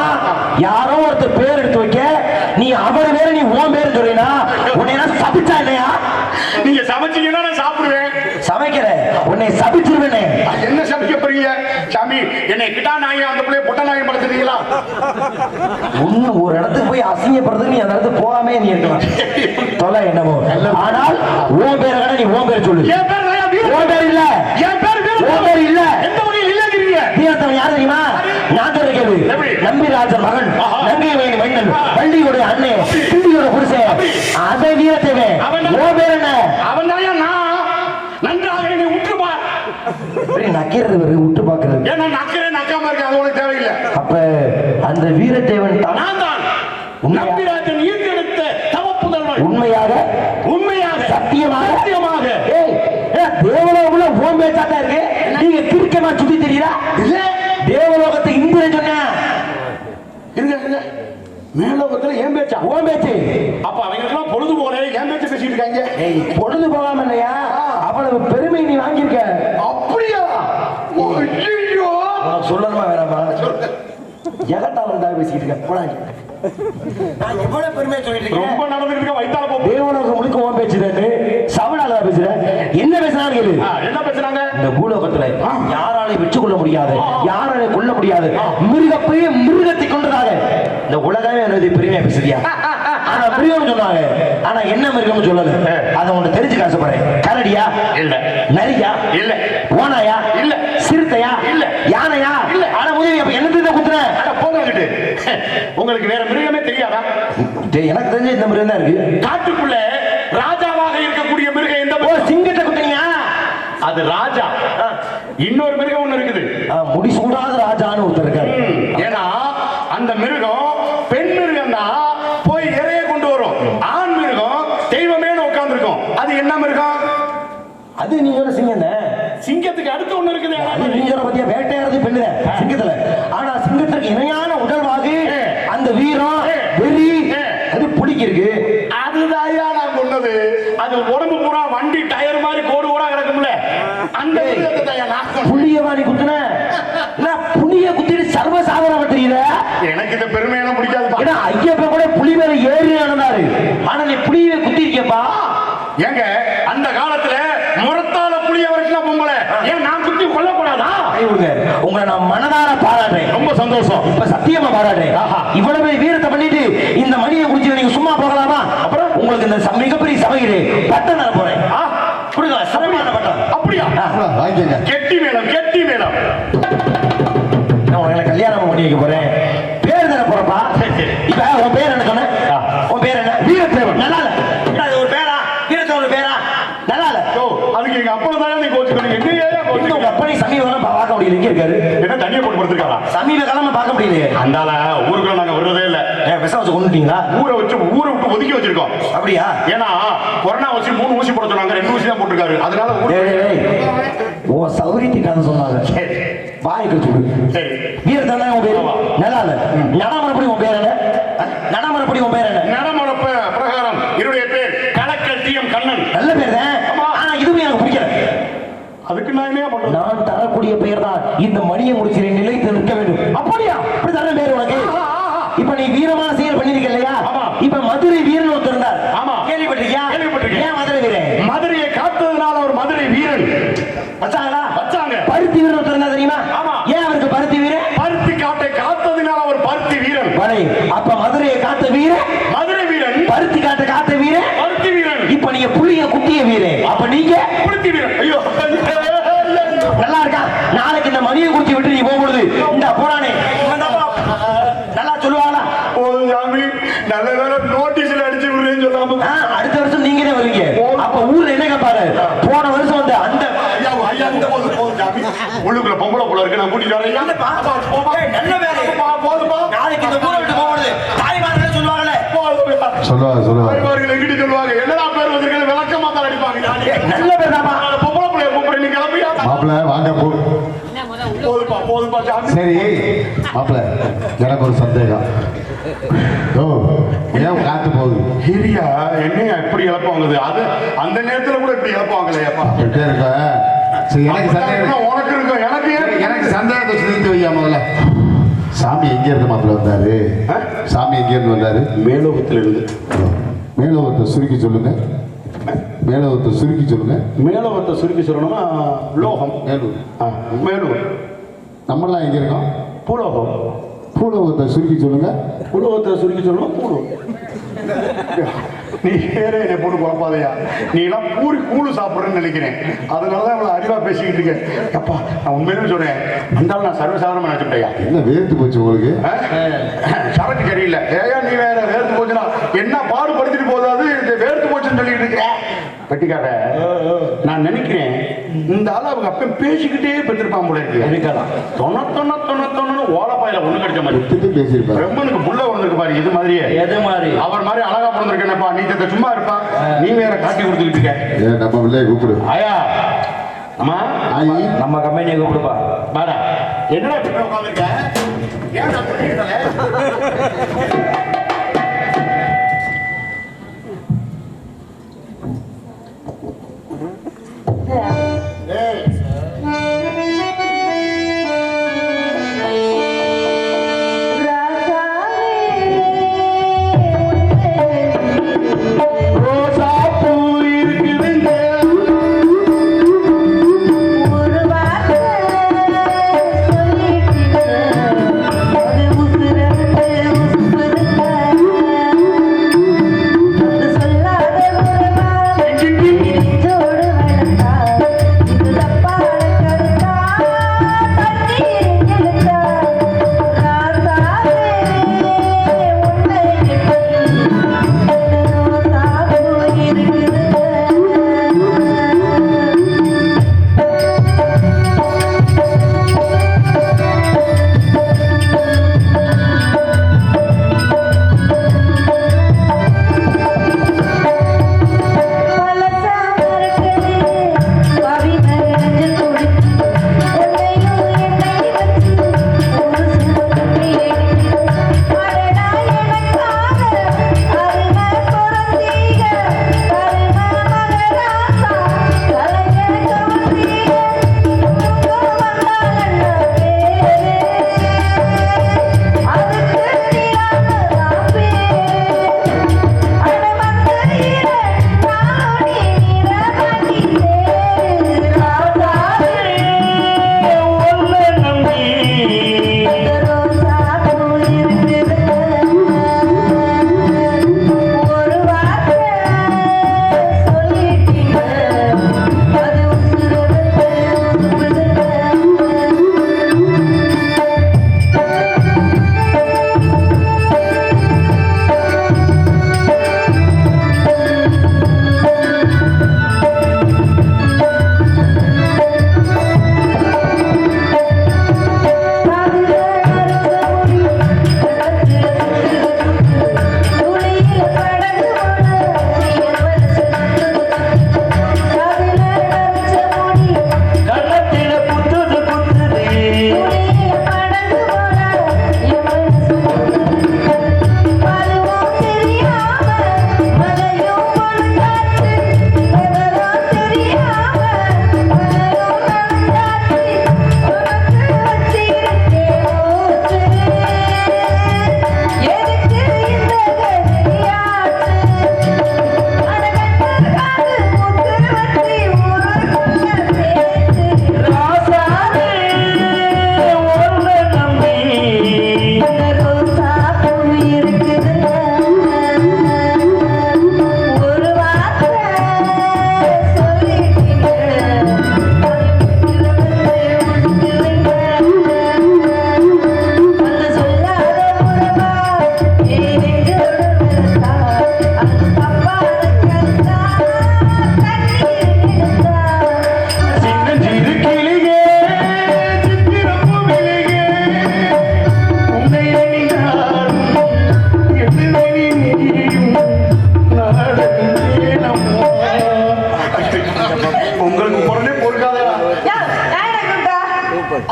யாரோ ஒருத்தர் பேர் எடுத்து வைக்க நீ அவர் பேரு நீ உன் பேர் சொல்றீனா உன்னை சபிச்சா இல்லையா? நீங்க சமைச்சீங்கன்னா நான் சாப்பிடுவேன். சமைக்கிற உன்னை சபிச்சிருவேனே. என்ன சமைக்க போறீங்க சாமி? என்னை கிட்டா நாய் அந்த பிள்ளைய பொட்ட நாய் படுத்துறீங்களா? இன்னும் ஒரு இடத்துக்கு போய் அசிங்கப்படுறதுக்கு நீ அந்த இடத்துக்கு போகாமே நீ இருக்கலாம். தொலை என்னவோ. ஆனால் உன் பேரை கடை நீ உன் பேர் சொல்லு. என் பேர் உன் பேர் இல்ல. என் பேர் உன் பேர் இல்ல. எந்த வகையில் இல்லைங்கிறீங்க? வீரத்தவன் யாரு தெரியுமா? நான் சொல்ற கேள்வி. நம்பிராஜன் மகன், நங்கை வேணி மன்னன், பள்ளியோட அண்ணன், பிள்ளையோட புருஷன், அதை வீரத்தேவன். உன் பேர் என்ன? அவன் தான் நான். நன்றாக என்னை உற்றுப்பா. நக்கிறது வேறு உற்று பார்க்கிறது. ஏன்னா நக்கிறேன் நக்காம இருக்கேன், அது உனக்கு தேவையில்லை. அப்ப அந்த வீரத்தேவன் நான் தான் நம்பிராஜன் ஈர்த்தெடுத்த தவப்புதல்வன். உண்மையாக சத்தியமாக ஏய் தேவலோகத்துல ஓம் பேச்சாட்டா இருக்கு. நீங்க கிறுக்கமா சுத்தி தெரியுதா? இல்ல தேவலோகத்தை இந்திரன் சொன்ன. இருங்க மேலோகத்துல ஏன் பேச்சா? ஓம் பேச்சு. அப்ப அவங்களுக்கெல்லாம் பொழுது போல ஏன் பேச்சு பேசிட்டு இருக்காங்க? ஏய் பொழுது போகாம இல்லையா? அவ்வளவு பெருமை நீ வாங்கியிருக்க. அப்படியா? ஐயோ உனக்கு சொல்லணுமா வேணாமா? எகட்டாளண்டா பேசிட்டு இருக்க. போடாங்க. நான் எவ்வளவு பெருமையா சொல்லிட்டு இருக்கேன். ரொம்ப நடந்துட்டு இருக்க வைத்தால போ. தேவலோகம் முழுக்க ஓம் பேச்சுதானே. சவனால பேசுற. என்ன பேசுறாங்க கேளு. என்ன பேசுறாங்க? இந்த பூலோகத்துல யாராலையும் வெற்றி கொள்ள முடியாது, யாராலையும் கொல்ல முடியாது. மிருகப்பையே மிருகத்தை கொண்டதாக இந்த உலகமே என்னது பெருமையா பேசுறியா? ஆனா மிருகம் சொன்னாங்க. ஆனா என்ன மிருகம் சொல்லல. அதை உனக்கு தெரிஞ்சு காசுப்படுறேன். கரடியா இல்ல, நரியா இல்ல, ஓனாயா இல்ல, சிறுத்தையா இல்ல, யானையா இல்ல. ஆனா உதவி அப்ப என்னது குத்துற? அட போங்கட்டு. உங்களுக்கு வேற மிருகமே தெரியாதா? டேய், எனக்கு தெரிஞ்ச இந்த மிருகம் தான் இருக்கு. காட்டுக்குள்ள ராஜாவாக இருக்கக்கூடிய மிருகம் எந்த ஓ, சிங்கத்தை குத்துனியா? அது ராஜா. இன்னொரு மிருகம் ஒண்ணு இருக்குது, முடி சூடாத ராஜான்னு ஒருத்தர் இருக்காரு. ஏன்னா அந்த மிருகம் பெண் மிருகம் தான் போய் இறைய கொண்டு வரும். ஆண் மிருகம் தெய்வமேனு உட்கார்ந்து இருக்கும். அது என்ன மிருகம்? அது நீங்க சொன்ன சிங்கம் தான். சிங்கத்துக்கு அடுத்து ஒண்ணு இருக்குது. அது நீங்க சொன்ன பத்தியா வேட்டையாடுறது பெண்ணு சிங்கத்துல. ஆனா சிங்கத்துக்கு இணையான உடல்வாகு, அந்த வீரம், வெறி, அது புடிக்கு இருக்கு. அதுதான் நான் சொன்னது. அது உடம்பு பூரா வண்டி டயர் மாதிரி கோடு கூட கிடக்கும்ல, அந்த புளியவா நீ குத்துன? புளிய குத்திட்டு சர்வசாதாரணமா தெரியல. எனக்கு இந்த பெருமையெல்லாம் பிடிக்காது. ஐயப்ப கூட புலி மேல ஏறி நடந்தாரு. ஆனா நீ புளியவே குத்திருக்கப்பா. ஏங்க அந்த காலத்துல முறத்தால புளிய வரைக்கும் பொம்பளை, ஏன் நான் குத்தி கொல்லக்கூடாதா? உங்களை நான் மனதார பாராட்டுறேன். ரொம்ப சந்தோஷம். இப்ப சத்தியமா பாராட்டுறேன். இவ்வளவு வீரத்தை பண்ணிட்டு இந்த மணியை குடிச்சு நீங்க சும்மா போகலாமா? அப்புறம் உங்களுக்கு இந்த மிகப்பெரிய சபையிலே பட்டம் தர போறேன். கொடுங்க, சிறப்பான பட்டம். அப்படியா? வாங்கிக்கங்க. கெட்டி மேளம், கெட்டி மேளம். நான் உங்களை கல்யாணம் பண்ணி வைக்க போறேன். பேர் தர போறப்பா. இப்ப உன் பேர் என்ன சொன்ன? உன் பேர் என்ன? வீரத்தேவன். நல்லா இல்ல. அது ஒரு பேரா? வீரத்தேவன் பேரா? நல்லா இல்ல. அதுக்கு எங்க அப்பா தான் நீ கோச்சுக்கணும். என்ன உங்க அப்பனை சமீப காலம் பார்க்க முடியல. எங்க இருக்காரு? என்ன தனியா போட்டு கொடுத்துருக்காரா? சமீப காலமா பார்க்க முடியலையே. அந்தால ஊருக்குள்ள நாங்க வருவதே இல்ல. விஷம் வச்சு கொண்டுட்டீங்களா? ஊரை விட்டு ஒதுக்கி வச்சிருக்கோம். அப்படியா? ஏன்னா கொரோனா ஊசி 3 ஊசி போட சொன்னாங்க, 2 ஊசி தான் போட்டுருக்காரு. அதனால உன் சௌரியத்துக்காக சொன்னாங்க. வாய்க்கு சொல்லு. சரி, வீரத்தேவன் உன் பேரு? நல்லா இல்ல. நடைமுறைப்படி உன் பேர் என்ன? நடைமுறைப்படி உன் பேர் என்ன? நடமரப்ப பிரகாரம் என்னுடைய பேர் கலக்கல் டிஎம் கண்ணன். நல்ல பேர் தான். ஆனா இதுவும் எனக்கு பிடிக்கல. அதுக்கு நான் என்ன பண்றது? நான் தரக்கூடிய பெயர் தான் இந்த மணியை முடிச்சிற நிலைத்து நிற்க வேண்டும். அப்படியா? அப்படி தர பேர் உனக்கு. இப்ப நீ வீரமான செயல் பண்ணிருக்க இல்லையா? இப்ப மதுரை வீரன் ஒருத்தர் இருந்தார். ஆமா, கேள்விப்பட்டிருக்கியா? கேள்விப்பட்டிருக்கேன். ஏன் மதுரை வீரன்? மதுரையை காத்ததுனால ஒரு மதுரை வீரன் வச்சாங்களா? வச்சாங்க. பருத்தி வீரன் ஒருத்தர் இருந்தா தெரியுமா? ஆமா. ஏன் அவருக்கு பருத்தி வீரன்? பருத்தி காட்டை காத்ததுனால ஒரு பருத்தி வீரன். வரை அப்ப மதுரையை காத்த வீரன் மதுரை வீரன், பருத்தி காட்ட காத்த வீரன், பருத்தி வீரன். இப்ப நீங்க புளிய குத்திய வீரன். அப்ப நீங்க பருத்தி வீரன். ஐயோ, நல்லா இருக்கா? நாளைக்கு இந்த மணியை குடிச்சு விட்டு நீ போகும்போது இந்த போறானே நல்லா சொல்லுவாங்களா? நல்ல வேலை நோட்டீஸ்ல அடிச்சு விடுறேன்னு சொல்லாம அடுத்த வருஷம் நீங்க தான் வருவீங்க. அப்ப ஊர்ல என்ன கேட்பாரு? போன வருஷம் வந்து அந்த உள்ளுக்குள்ள பொம்பளை போல இருக்கு, நான் கூட்டிட்டு வரேன். நல்ல வேலை. நாளைக்கு இந்த ஊரை விட்டு போகும்போது தாய்மார்கள் சொல்லுவாங்கல்ல. சொல்லுவாங்க. எங்கிட்ட சொல்லுவாங்க, என்னடா பேர் வந்திருக்கேன் விளக்கமா தான் அடிப்பாங்க. நல்ல பேர் தான்ப்பா. பொம்பளை பிள்ளைய கூப்பிடுறேன், நீ கிளம்பியா? மாப்பிள்ள வாங்க போ. போதுப்பா சாமி. சரி மாப்பிள்ள, எனக்கு ஒரு சந்தேகம். ஓ, ஏன் காத்து போகுது? ஹிரியா என்னையா இப்படி இழப்பாங்குது? அது அந்த நேரத்துல கூட இப்படி இழப்பாங்கலையாப்பா? இப்படியே இருக்க. சரி, எனக்கு சந்தேகம். உனக்கு இருக்கும், எனக்கு சந்தேகத்தை சொல்லிட்டு வையா முதல்ல. சாமி எங்க இருந்து மாப்பிள்ள வந்தாரு? சாமி எங்க இருந்து வந்தாரு? மேலோகத்துல இருந்து. மேலோகத்தை சுருக்கி சொல்லுங்க. மேலோகத்தை சுருக்கி சொல்லுங்க. மேலோகத்தை சுருக்கி சொல்லணும்னா லோகம். மேலூர். மேலூர். நம்மளாம் எங்க இருக்கோம்? பூலோகம். பூலோகத்தை சுருக்கி சொல்லுங்க. பூலோகத்தை சுருக்கி சொல்லணும். பூலோகம். நீ வேற என்னை போட்டு குழப்பாதையா? நீ எல்லாம் பூரி கூழு சாப்பிடுறேன்னு நினைக்கிறேன். அதனாலதான் இவ்வளவு அறிவா பேசிக்கிட்டு இருக்கேன். அப்பா, நான் உண்மையிலுமே சொல்றேன், அந்த நான் சர்வசாதாரணமா நினைச்சுட்டேயா? என்ன வேர்த்து போச்சு உங்களுக்கு? சரக்கு சரியில்லை. ஏயா நீ வேற வேர்த்து போச்சுன்னா என்ன பாடுபடுத்திட்டு போதாது வேர்த்து போச்சுன்னு சொல்லிட்டு இருக்கிறேன். பட்டிக்கார நான் நினைக்கிறேன் இந்த ஆள் அவங்க அப்ப பேசிக்கிட்டே பெற்றிருப்பான் போல இருக்கு. தொண்ணு ஓலப்பாயில ஒண்ணு கிடைச்ச மாதிரி பேசியிருப்பாரு. ரொம்ப புள்ள வந்திருக்கு பாரு. இது மாதிரியே எது மாதிரி அவர் மாதிரி அழகா பிறந்திருக்கேன்ப்பா. நீ சும்மா இருப்பா, நீ வேற காட்டி கொடுத்துக்கிட்டு இருக்க. நம்ம பிள்ளைய கூப்பிடு. ஆயா அம்மா, நம்ம கம்பெனியை கூப்பிடுப்பா. பாரா, என்னடா உட்காந்துருக்க? ஏன் ஒரு வார்த்தை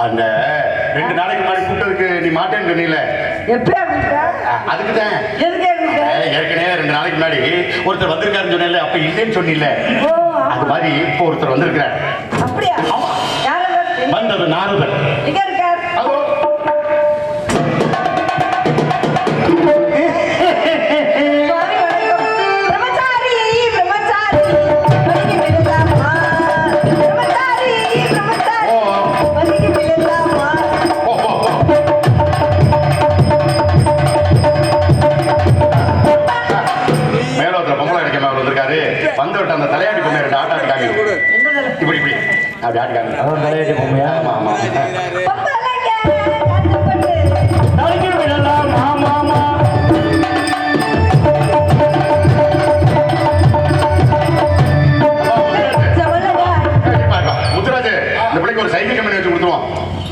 அந்த 2 நாளைக்கு முன்னாடி கூப்பிட்டதுக்கு நீ மாட்டேன்னு சொன்னீல, எப்பயா கூப்பிட்ட? அதுக்குதான். எதுக்கு கூப்பிட்ட? ஏற்கனவே 2 நாளைக்கு முன்னாடி ஒருத்தர் வந்திருக்காருன்னு சொன்னேன்ல, அப்ப இல்லைன்னு சொன்னீல, ஓ, அது மாதிரி இப்போ ஒருத்தர் வந்திருக்கிறார். அப்படியா? யார் அது? வந்தது நாரதர். எங்க இருக்கார்? அதோ. சுவாமி வணக்கம். பிரம்மச்சாரி, பிரம்மச்சாரி, வலிக்கு விழுந்தாமா? பிரம்மச்சாரி, பிரம்மச்சாரி, ஓ. வலிக்கு விழுந்தாமா? ஓ, ஓ, ஓ. மேலோத்துல பொம்பளை கிடைக்காம அவர் வந்திருக்காரு. வந்து விட்டு அந்த தலையாட்டி பொம்மை 2 ஆட்ட ஆடிக்காங்க. என்னது? இப்படி இப்படி அப்படி ஆடிக்காங்க. அதான் தலையாட்டி பொம்மையா? ஆமா ஆமா. பொம்பளைங்க, கட்டுப்பட்டு. தலைக்கு விழலாம் ஆமாமா. சொல்லுங்க. முத்துராஜ், இந்த பிள்ளைக்கு ஒரு சைக்கிள் கம்பெனி வச்சு கொடுத்துருவோம்.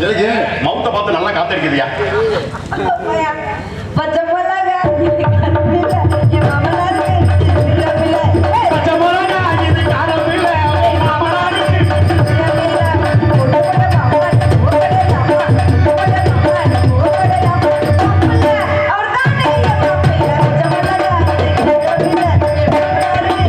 எதுக்கு மவுத்த பார்த்து நல்லா காத்தடிக்குதுயா. பச்சை மிளகா, கருவேப்பிலை, என் மாமனாருக்கு கருவேப்பிலை. ஏய், பச்சை மிளகா, இது காரமில்லை, உன் மாமனாருக்கு. கருவேப்பிலை. ஓடோட மாமா, ஓடோட மாமா, ஓடோட மாமா, ஓடோட மாமா. மாப்பிள்ளை, அவர் தானே என் மாப்பிள்ளை. பச்சை மிளகா, கருவேப்பிலை, என் மாமனாருக்கு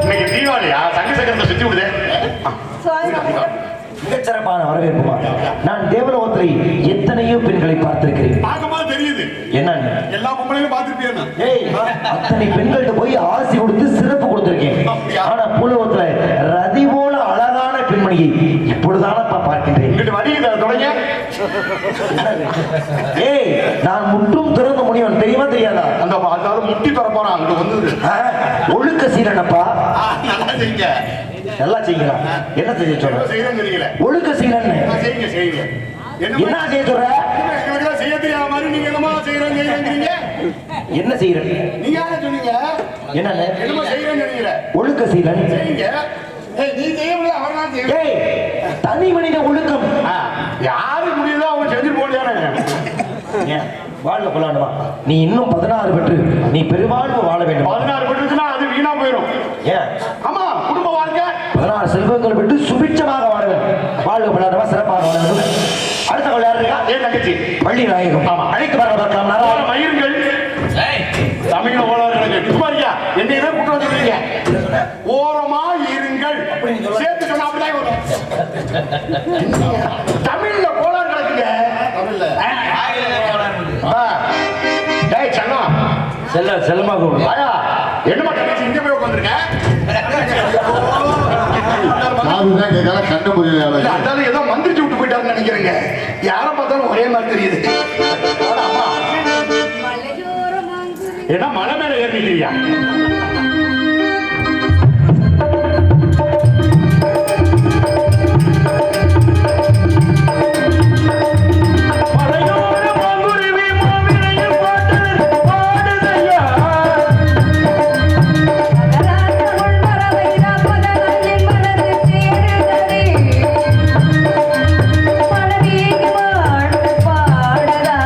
இன்னைக்கு தீபாவளியா, சங்கு சக்கரத்தை சுத்தி விடுதே. சுவாமி வணக்கம். மிகச்சிறப்பான வரவேற்புமா. நான் தேவலோகத்தில் எத்தனையோ பெண்களை பார்த்திருக்கிறேன். பார்க்கும்போது தெரியுது, என்னன்னு? எல்லா பொம்பளையும் பார்த்துருப்பீங்க. ஏய், அத்தனை பெண்கள்ட்ட போய் ஆசி கொடுத்து சிறப்பு கொடுத்திருக்கேன். அப்படியா? ஆனா பூலோகத்துல ரதி போல அழகான பெண்மணியை இப்பொழுதானப்பா பார்க்கின்றேன். இங்கிட்டு வடியுது தொடங்க. ஏய், நான் முற்றும் திறந்த முடியும் தெரியுமா தெரியாதா? அந்த அதாவது முட்டி தர போறான் அங்க வந்தது. ஆ, ஒழுக்க சீலனப்பா. நல்லா செய்யுங்க. நல்லா செய்யலாம். என்ன செய்ய சொல்ற? செய்யறேன்னு சொன்னீங்களே, ஒழுக்க சீலன்னு செய்யுங்க செய்யுங்க. என்ன செய்ய சொல்ற? எங்களுக்கெல்லாம் செய்ய தெரியாத மாதிரி நீங்க என்னமா செய்யறேங்கிறீங்க? என்ன செய்யற? நீங்க யார சொன்னீங்க? என்னன்னு? என்னமோ செய்யறேன்னு சொன்னீங்களே, ஒழுக்க சீலன். செய்யுங்க. ஏய், நீ செய்ய முடியல, அவர் தான் செய்யணும். ஏய், தனி மனித ஒழுக்கம். யாரு முடியுதோ அவங்க செஞ்சு போடியானே. ஏன் வாழ்ல கொள்ளாடுமா? நீ இன்னும் 16 பெற்று நீ பெருவாழ்வு வாழ வேண்டும். 16 போட்டுச்சுன்னா அது வீணா போயிடும். ஏன்? ஆமா, குடும்ப வாழ்க்கை 16 செல்வங்கள் விட்டு சுபிட்சமாக வாழ வேண்டும். வாழ்வு கொள்ளாடுமா, சிறப்பாக வாழ வேண்டும். அடுத்த கொள்ள யார் இருக்கா? ஏன் தங்கச்சி பள்ளி நாயகம். ஆமா. அழைத்து பார்க்கலாம். ஓர மயிருங்கள் தமிழ் ஓரவர்களுக்கு குமாரியா என்னையவே கூட்டு வந்துருக்கீங்க. ஓரமா இருங்கள் சேர்த்து சொன்னா அப்படிதான் வரும். தமிழ்ல கோளாறு கிடக்குங்க. தமிழ்ல டேய் சன்னம் செல்லமா கூப்பிடு. ஆயா என்னமா தங்கச்சி இங்க போய் உட்காந்துருக்க? காதுதான் கேட்கல கண்ணு புரியல. அதாவது ஏதோ மந்திரிச்சு விட்டு போயிட்டாருன்னு நினைக்கிறேங்க. யாரை பார்த்தாலும் ஒரே மாதிரி தெரியுது. அம்மா ஏன்னா மலை மேல ஏறிக்கிறியா? பாடுதா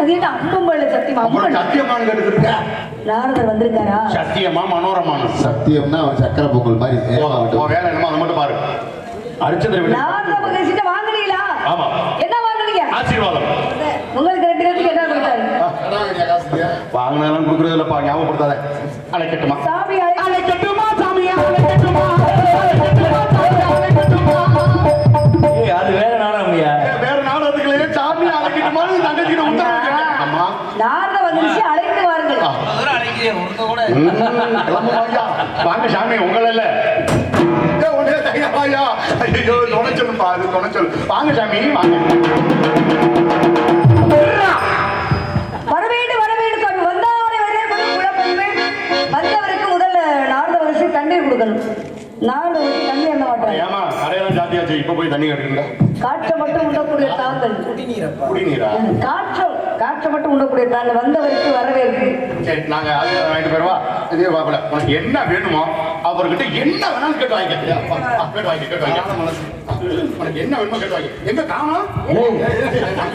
அது என்ன அம்பம்பள்ள சத்தியமா அப்புறம் அம்மன் சத்தியமான்னு கேட்டுக்கிட்டு நாரதர் வந்திருக்காரா? சத்தியமா மனோரமான சத்தியம்னா அவன் சக்கரை பொங்கல் மாதிரி உன் வேலை என்னமோ அதை மட்டும் பாரு அரிச்சந்திர நாரத மகரிஷிட்ட வாங்குனீங்களா? ஆமா. என்ன வாங்குனீங்க? ஆசீர்வாதம் உங்களுக்கு 2 பேருக்கு என்ன கொடுத்தாரு? வாங்கினாலும் கொடுக்கறது இல்லப்பா, ஞாபகப்படுத்தாத. அழைக்கட்டுமா சாமி அழைக்கட்டுமா சாமி அழைக்கட்டுமா அழைக்கட்டுமா சாமி அழைக்கட்டுமா. ஏய், அது வேற நாடகம்யா. வேற நாடகத்துக்குள்ளே சாமி அழைக்கட்டுமான்னு தங்கச்சிக்கிட்ட உத்தரவு கேட்டேன். அம்மா நாரத மகரிஷி அழைத்து வாருங்கள். கிளம்புவாயா? வாங்க சாமி உங்களை இல்ல உடனே தையாயா. ஐயோ துணைச்சொல்லுப்பா, அது துணைச்சொல். வாங்க சாமி வாங்க. வரவேண்டு வரவேண்டு சாமி வந்தாரை வரவேற்பது குழப்பங்கள். வந்தவருக்கு முதல்ல நாரத மகரிஷி தண்ணீர் கொடுக்கணும். நாரத மகரிஷி தண்ணி என்ன மாட்டாங்க. ஏமா கடையெல்லாம் ஜாத்தியாச்சு, இப்ப போய் தண்ணி கட்டுறீங்களா? காற்றை மட்டும் உண்டக்கூடிய தாங்கள். குடிநீரா? காற்றை மட்டும் உண்டக்கூடிய தாங்கள். வந்தவருக்கு வரவேற்பு. சரி, நாங்க அது வாங்கிட்டு போயிருவா. இதே வாப்பல உனக்கு என்ன வேணுமோ அவர்கிட்ட என்ன வேணாலும் கேட்டு வாங்கிக்க. கேட்டு வாங்கி கேட்டு வாங்கி உனக்கு என்ன வேணுமோ கேட்டு வாங்கி. எங்க காணோம்? ஏய்,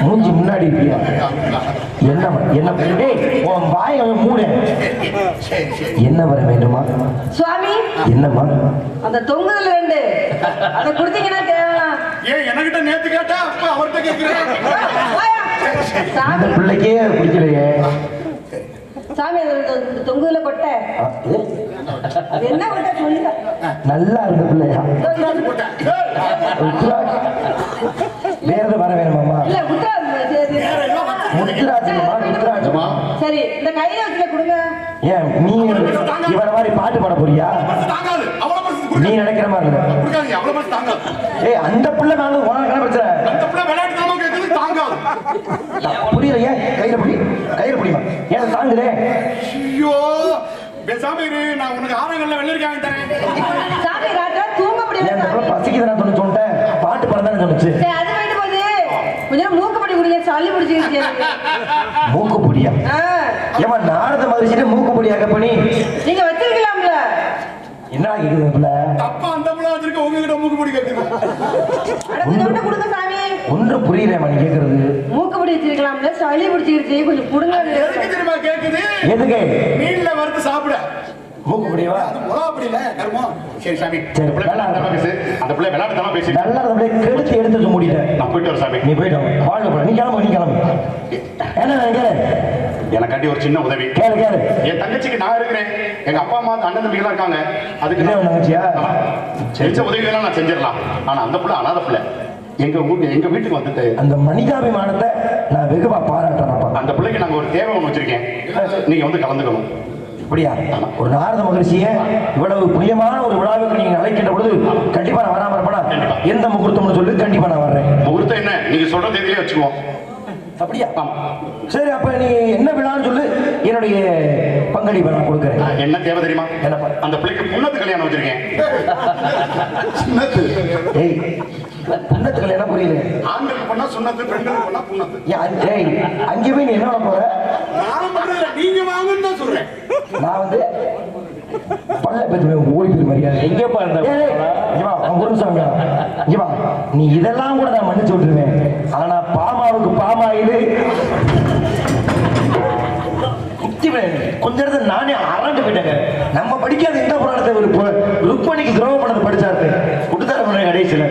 மூஞ்சி முன்னாடி இருக்கியா? என்ன ஏய், உன் வாயை மூடு. சரி சரி. என்ன வர வேண்டுமா? சுவாமி என்னம்மா? அந்த தொங்குதல் 2 அதை கொடுத்தீங்கன்னா தேவலாம். ஏன் என்கிட்ட நேத்து கேட்டா அப்ப அவர்கிட்ட கேட்கிறேன். இந்த சாமி பிள்ளைக்கே பிடிக்கலையே. சாமி அந்த தொங்குதல கொட்ட ஆ, ஏ, அது என்ன கொட்ட சொல்லுங்க. நல்லா இருந்த பிள்ளையா? உத்ராஜ். வேற எதுவும் வர வேணுமாம்மா? இல்ல முத்ரா முத்துராஜ்மா, முத்துராஜ்மா. சரி இந்த கையில வச்சுல கொடுங்க. ஏன் நீ இவரை மாதிரி பாட்டு பாட போறியா? தாங்காது. அவ்வளவு பரிசு நீ நினைக்கிற மாதிரி இல்ல. கொடுக்காதீங்க. அவ்வளவு பரிசு தாங்காது. ஏய், அந்த பிள்ளை நாங்க உனக்கு என்ன பிரச்சனை? அந்த பிள்ளை விளையாட்டு கேட்குது தாங்காது. புரியல. ஏன் கையில புடிமா? ஏன் தாங்குதே? ஐயோ பேசாம இரு, நான் உனக்கு ஆரங்கள்ல வெள்ளரிக்காய் வாங்கி தரேன். சாமி ராஜா தூங்க முடியல. ஏன் இந்த பிள்ளை பசிக்குது நான் சொன்னேன். பாட்டு பாடதானே சொன்னுச்சு. சரி அது போயிட்டு போகுது. கொஞ்சம் மூக்குப்படி குடிங்க, சளி பிடிச்சிருச்சு. மூக்குப்பொடியா? ஏமா நாரத மகிழ்ச்சிட்டு மூக்குப்பொடி அகப்பணி நீங்க வச்சிருக்கலாம்ல. என்ன கேக்குது பிள்ளை? தப்பா அந்த பிள்ளை வச்சிருக்க உங்ககிட்ட மூக்குப்பொடி கேட்குது. அட கொஞ்சம் கொடுங்க சாமி. ஒன்றும் புரியலையம்மா நீ கேக்குறது. மூக்குப்படி வச்சிருக்கலாம்ல, சளி பிடிச்சிருச்சு, கொஞ்சம் கொடுங்க. எதுக்கு தெரியுமா கேட்குது? எதுக்கு? மீன்ல வறுத்து சாப்பிட. மூக்குப்பொடியவா? அது மிளகா அப்படி இல்ல கருமம். சரி சாமி, சரி, அந்த பிள்ளை விளையாடுறதா பேசு. அந்த பிள்ளை விளையாடுறதா பேசு. நல்லா இருந்த பிள்ளை கெடுத்து எடுத்து முடியல. நான் போயிட்டு வரேன் சாமி. நீ போயிட்டு வாழ்க்கை போட. நீ கிளம்பு. என்ன கேளு எனக்காண்டி ஒரு சின்ன உதவி. கேளு. என் தங்கச்சிக்கு நான் இருக்கிறேன், எங்க அப்பா அம்மா அண்ணன் தம்பிகளாம் இருக்காங்க. அதுக்கு என்ன தங்கச்சியா? செஞ்ச உதவிகளாம் நான் செஞ்சிடலாம். ஆனா அந்த பிள்ளை அனாதை பிள்ளை. எங்க வீட்டுக்கு வந்துட்டு அந்த மனிதாபிமானத்தை நான் வெகுவா பாராட்டுறேன்ப்பா. அந்த பிள்ளைக்கு நாங்க ஒரு தேவை ஒன்று வச்சிருக்கேன். நீங்க வந்து கலந்துக்கணும். அப்படியா? ஒரு நாரத மகிழ்ச்சிய இவ்வளவு பிரியமான ஒரு விழாவுக்கு நீங்க அழைக்கின்ற பொழுது கண்டிப்பா நான் வராம இருப்பேனா? எந்த முகூர்த்தம்னு சொல்லி கண்டிப்பா நான் வர்றேன். முகூர்த்தம் என்ன நீங்க சொல்ற தேதியிலே வச்சுக்குவோம். அப்படியா? சரி, அப்ப நீ என்ன விழான்னு சொல்லு, என்னுடைய பங்களிப்பை நான் கொடுக்குறேன். என்ன தேவை தெரியுமா? என்னப்பா? அந்த பிள்ளைக்கு புண்ணத்து கல்யாணம் வச்சிருக்கேன். ஏய், புண்ணத்துக்கள் என்ன புரியல? ஆண்களுக்கு பண்ணா சுண்ணத்து, பெண்களுக்கு பண்ணா புண்ணத்து. ஏய், அங்கே போய் நீ என்ன பண்ண போற? நானும் பண்றதில்ல, நீங்க வாங்கன்னு தான் சொல்றேன். நான் வந்து பல்ல பெற்று ஓடி போய் மரியாதை எங்கேப்பா இருந்த ஒரு நிமிஷம் இவா, நீ இதெல்லாம் கூட நான் மன்னிச்சு விட்டுருவேன். ஆனா பாமாவுக்கு பாமாயிலு கொஞ்ச நேரத்தை நானே அரண்டு போயிட்டேங்க. நம்ம படிக்காத இந்த புராணத்தை ஒரு ருக்மணிக்கு துரோகம் பண்ணது படிச்சாரு. விட்டுத்தார பண்ண கடைசியில்